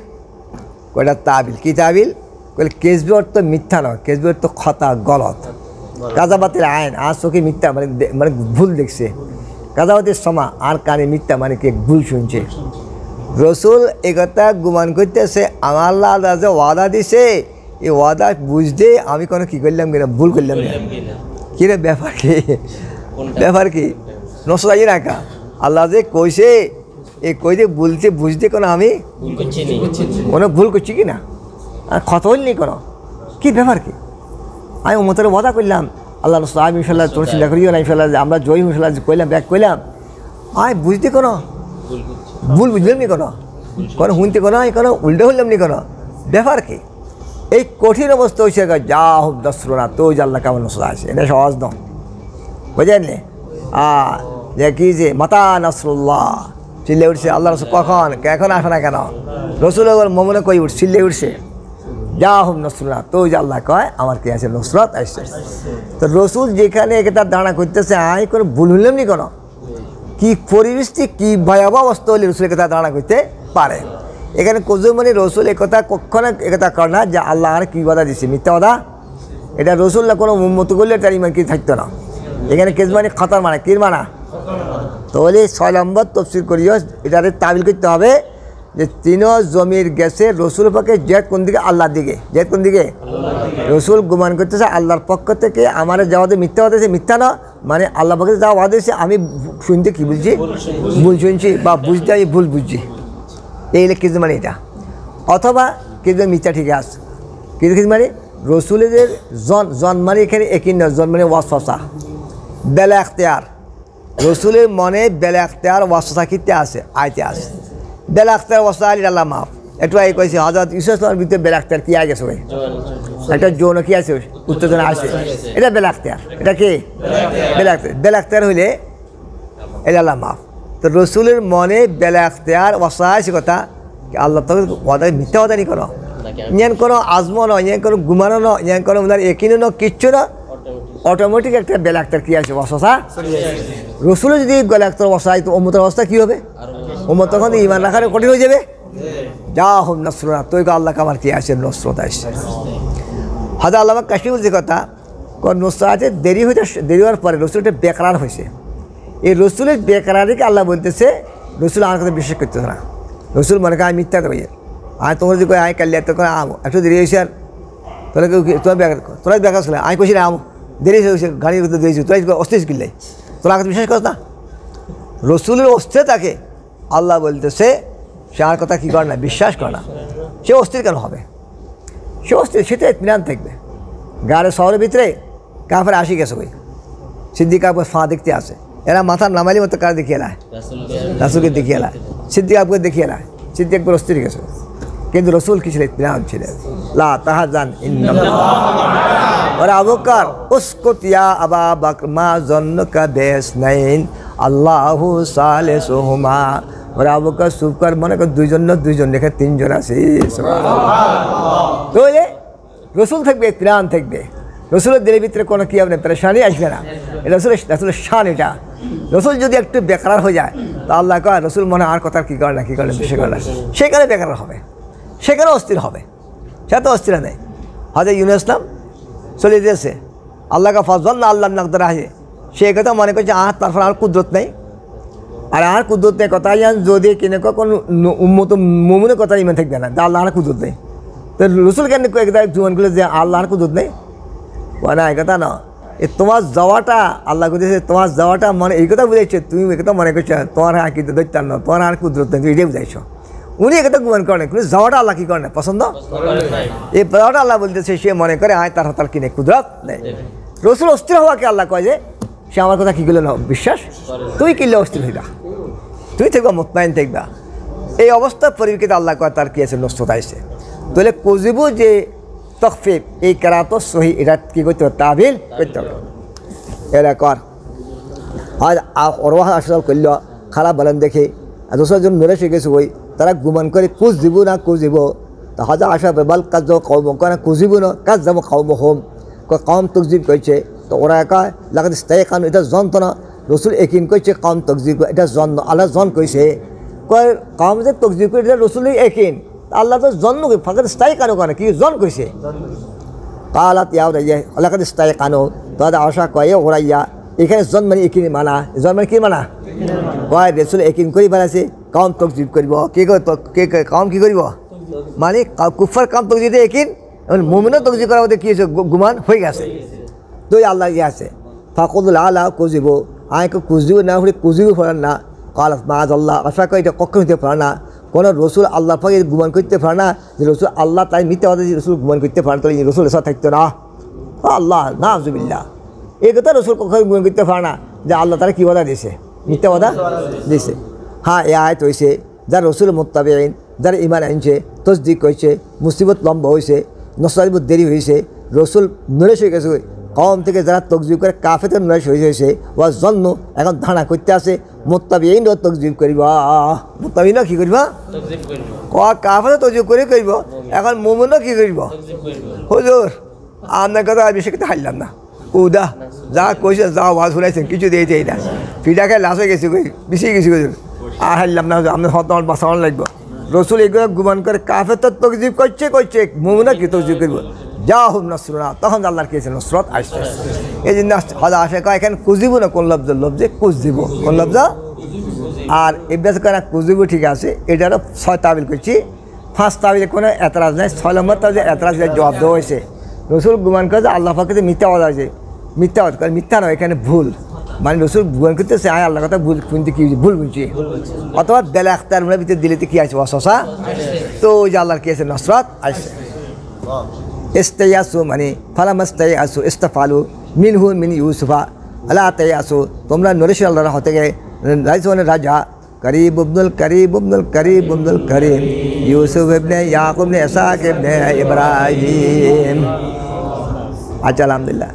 ওইটা তাবিল। কি তাবিল? বলে কেসবি অর্থ মিথ্যা নয়, কেসবি অর্থ খতা গলত। কাজাবাতের আইন আর চোখে মিথ্যা মানে ভুল দেখছে, কাজাবাতের সমা আর কানে মিথ্যা মানে কে ভুল শুনছে। রসুল একথা গুমান করতেছে আমার আল্লাহ যে ওয়াদা দিছে, এই ওয়াদা বুঝতে আমি কোনো কী করলাম কিনা, ভুল করলাম কিনা, কিরে ব্যাপার কি? ব্যাপার কি নষ্ট যাই না কা? আল্লাহ যে কইছে এই কই যে বলতে বুঝতে কোনো আমি কোনো ভুল করছি কি না, আর ক্ষত হইনি কোনো, কী ব্যাপার কি? আমি উম্মতের ওয়াদা করলাম আল্লাহ রসুল আমি ইনশাল্লাহ তোর চিন্তা করিও না, ইনশাল্লাহ আমরা জয়ী ইনশাল্লাহ কইলাম ব্যাগ কইলাম, আয় বুঝতে কোনো ভুল বুঝলাম নি কোনো কোনো শুনতে কোনো কোনো উল্টো হইলাম নি কোনো ব্যাপার কি এই কঠিন অবস্থা হয়েছে যা হোক দশরা তো আল্লাহ কেমন নসরা আছে এটা সহজ ন বুঝলেন যে কি যে মাতা নসরুল্লাহ চিল্লে উঠছে আল্লাহ রসুল কখন এখন আসে না কেন রসুল মমনে কই উঠ চিল্লে উঠছে যা হোক নসরুল্লাহ তো আল্লাহ কয় আমার কি আছে নসরত আসছে তো রসুল যেখানে তার দাঁড়া করতেছে আয় কোনো ভুল হইলাম নি কোনো কি পরিবেশটি কি ভয়াবহ অবস্থা হলে রসুল একথা দাঁড়া করতে পারে এখানে কজুমনি রসুল একথা কখনো একথা করে না যে আল্লাহ আর কী কথা দিচ্ছে মিথ্যা কথা এটা রসুল না কোনো উন্মত করলে তার ইমান কি থাকতো না এখানে কেজমানি খতর মানা কির মানা তাহলে 6 নম্বর তফসির করিও এটাতে তাবিল করতে হবে যে তিনও জমির গেছে রসুল পক্ষে জেদ কোন দিকে আল্লাহর দিকে জেদ কোন দিকে রসুল গুমান করতেছে আল্লাহর পক্ষ থেকে আমার যাওয়াতে মিথ্যা হতেছে মিথ্যা না মানে আল্লাহ পক্ষে যাওয়া ওয়াদা দিয়েছে আমি শুনতে কী বুঝছি ভুল শুনছি বা বুঝতে আমি ভুল বুঝছি এই হলে কিছু মানে এটা অথবা কিছু মিথ্যা ঠিক আছে কিছু কিছু মানে রসুলের জন্মানি এখানে একই নয় জন্মানি ওয়াসফা বেলা এখতিয়ার রসুলের মনে বেলা এখতিয়ার ওয়াসফা কিতে আছে আইতে আছে বেলা এখতিয়ার ওয়াসফা আলী আল্লাহ মাফ একটু আগে কয়েছে হজরত ইউসুফের ভিতরে বেলা এখতিয়ার কি আগে সবাই একটা যৌন কি আছে উত্তেজনা আছে এটা বেলা এখতিয়ার এটা কি বেলা এখতিয়ার হইলে এটা আল্লাহ মাফ তো রসুলের মনে বেলা এখতিয়ার ওয়াসফা আছে কথা আল্লাহ তো মিথ্যা কথা নি করো ইয়ান কোনো আজমো নয় ইয়ান কোনো ঘুমানো নয় ইয়ান কোনো একিনো ন কিচ্ছু না অটোমেটিক একটা বেলা এখতিয়ার কী আছে ওয়াসফা রসুলের যদি বেলা এখতিয়ার ওয়াসফা তো উম্মতের অবস্থা কী হবে উম্মত তখন ইমান রাখার কঠিন হয়ে যাবে যা হোক নসরত তো আল্লাহ আমার কি আছে নসরত আসছে হাজা আল্লাহ কাশিমুল যে কথা নসরাতে দেরি হওয়ার পরে রসুলটা বেকরার হয়েছে এই রসুলের বেকরারিকে আল্লাহ বলতেছে রসুল আমার কথা বিশ্বাস করতেছে না রসুল মনে করে আমি মিথ্যা করি আর তোমার যদি কই আয় কাল্লি তখন আমো একটু দেরি হয়েছে আর তোরা তোরা বেকার ছিল আমি কইছি না আমো দেরি হয়েছে গাড়ি দিয়েছি তোরা অস্থির কিনলে তোরা আমাকে বিশ্বাস করছ না রসুলের অস্থির তাকে আল্লাহ বলতেছে সে আর কথা কী করে না বিশ্বাস করে না সে অস্থির কেন হবে সে অস্থির সেটা ইতমিনান থাকবে গাড়ি শহরের ভিতরে কাপড়ে আসি গেছে ওই সিদ্দিক আপুর ফাঁ দেখতে আসে এরা মাথার নামালি মতো কার দেখিয়ে এলায় রাসুলকে দেখিয়ে এলায় সিদ্দিক আপুকে দেখিয়ে এলায় সিদ্দিক একবার অস্থির গেছে কিন্তু রসুল কি ছিল ইতমিনান ছিলেন লা তাহাজান ওরা আবু বকর উসকুত ইয়া আবা বকর মা জন্নুকা বিসনাইন আল্লাহু সালিসুহুমা ওরা আবু বকর চুপ কর মনে কর দুইজন রেখে 3 জন আছে তো রসুল থাকবে ইতমিনান থাকবে রসুলের দিলের ভিতরে কোনো কী হবে পেরেশানি আসবে না এটা রসুলের শান এটা রসুল যদি একটু বেকার হয়ে যায় তা আল্লাহ কয় রসুল মনে আর কথা কী করে না কী করে সে করে না সেখানে বেকার হবে সেখানে অস্থির হবে সে তো অস্থির নেই হয়তো ইউনুস চলে দিয়েছে আল্লাহকে ফজল না আল্লাহ নাকদার আছে সে কথা মনে করছে তারপর আর কুদরত নেই আর কুদরত নেই কথা যদি কিনে কোনো উন্মত মুমিনের কথা ইমান থাকবে না আল্লাহ আর কুদরত নেই তো রসুল কেন জীবন করলে যে আল্লাহ আর কুদরত নেই না এই কথা না এ তোমার যাওয়াটা আল্লাহ করতেছে তোমার যাওয়াটা মানে এই কথা বুঝাইছে তুমি এই কথা মনে করছো তোমার আর কি দৈত্যান না তোমার আর কুদরত নেই তুমি এটাই বুঝাইছো উনি একথা গুমান করেন কিন্তু যাওয়াটা আল্লাহ কী করেন পছন্দ এই যাওয়াটা আল্লাহ বলতেছে সে মনে করে তার হাতার কিনে কুদরত নেই রসুল অস্থির হওয়াকে আল্লাহ কয় যে সে আমার কথা কী করলো না বিশ্বাস তুই কিনলে অস্থির হইবা তুই থাকবা মোতমাইন থাকবা এই অবস্থার পরিপ্রেক্ষিতে আল্লাহ কয় তার কী আছে নষ্টত আসছে তাহলে কজিবু যে তকফিফ এই কেরাত সহি এটা কী করতে হবে তাবিল করতে হবে এরা কর আজ অরওয়াহ আসল করল খারাপ বলেন দেখে দোসর জন মেরে শিখেছে ওই তারা গুমান করে কুচ দিব না কুচ দিব তা হাজা আসা বেবাল কাজ কৌম না কুচিব না কাজ যাব কৌম হোম কম তকজিব করছে তো ওরা একা লাগাতে স্থায়ী কারণ এটা যন্ত্রণা রসুল একিন করছে কম তকজিব এটা জন্ম আল্লাহ জন কইছে কয় কম যে তকজিব করে এটা রসুলই একিন আল্লাহ তো জন্ম ফাঁকা স্থায়ী কানো কেন কি জন কইছে কালাত ইয়াও রাইয়া আল্লাহ কাছে স্থায়ী কানো তাদের আশা কয়ে ওরাইয়া এখানে জন্মানি একিন মানা জন্মানি কি মানা কয় রসুল একিন করি বানাইছে কম তকজিব করব কে কম কী করব মানে কুফার কম তকজিবে একিন মুমিনও তকজিব করার মধ্যে কী হয়েছে গুমান হয়ে গেছে তো আল্লাহ ইয়ে আছে ফাকুল আল্লাহ কুজিব আয়কে কুজিব না হলে কুজিব ফেরান না কাল মাজ আল্লাহ আশা করে এটা কখন হতে পারে না কোনো রসুল আল্লাহ পাকে গুমান করতে পারে না যে রসুল আল্লাহ তাই মিথ্যে কথা যে রসুল গুমান করতে পারে তাহলে রসুল এসা থাকতো না আল্লাহ না আজুবিল্লাহ এই কথা রসুল কখন গুমান করতে পারে না যে আল্লাহ তারা কী কথা দিয়েছে মিথ্যা কথা দিছে। হ্যাঁ, এ আয়াত হয়েছে যার রসুল মুত্তাবিঈন যার ইমান আনছে, তসদিক হয়েছে, মুসিবত লম্বা হয়েছে, নসরাত দেরি হয়েছে, রসুল নরেশ হয়ে গেছে, কম থেকে যারা তকজিব করে কাফেতে নরেশ হয়েছে, ওয়া জন্য এখন ধারণা করতে আছে মুত্তাবিঈনও তকজিব করিবা, মুত্তাবিঈনও কী করিবা কাফেতে তকজিব করে করিব, এখন মুমিনও কী করিব। হুজুর আপনার কথা আর বেশি কথা হারলাম না, উদা যা কইছে যা ওয়াজ শুনাইছেন কিছু দিয়েছে এইটা ফিটা খাই লাশ হয়ে গেছি, বেশি গেছি আর হারলাম না, আপনার হত আমার বাঁচানো লাগবে। রসুল এগুলো গুমান করে কাফের তো তকজিব করছে মুমিনও কি তকজিব করব, যা হুম নসরুনা, তখন আল্লাহর কি নসরত আসছে। এই জন্য হজা আসে কয় এখানে কুজিব না, কোন লব্জ লব্জে কুজিব, কোন লব্জ আর এভ্যাস করে কুজিব ঠিক আছে। এটারও 6 তাবিল করছি, 5 তাবিলে কোনো এতরাজ নাই, 6 নম্বর তাবিলে এতরাজ জবাব দেওয়া হয়েছে। রসুল গুমান করে যে আল্লাহ পাকে মিথ্যা কথা আছে, মিথ্যা কথা করে মিথ্যা নয়, এখানে ভুল, মানে রসুল গুমান করতেছে আয় আল্লাহ কথা ভুল শুনতে কি ভুল বুঝছি, অথবা বেলা আখতার মনে ভিতরে দিলেতে কী আছে অসসা, তো ওই যে আল্লাহর কি আছে নসরত আসছে। ইস্তায়াসু মানে ফালামাস্তায়াসু ইস্তাফালু মিনহু মিন ইউসুফা আলা তায়াসু, তোমরা নরেশ আল্লাহর হতে গিয়ে রাজা করিব ইবনুল করিম ইউসুফ ইবনে ইয়াকুব ইবনে ইসাক ইবনে ইব্রাহিম। আচ্ছা, আলহামদুলিল্লাহ।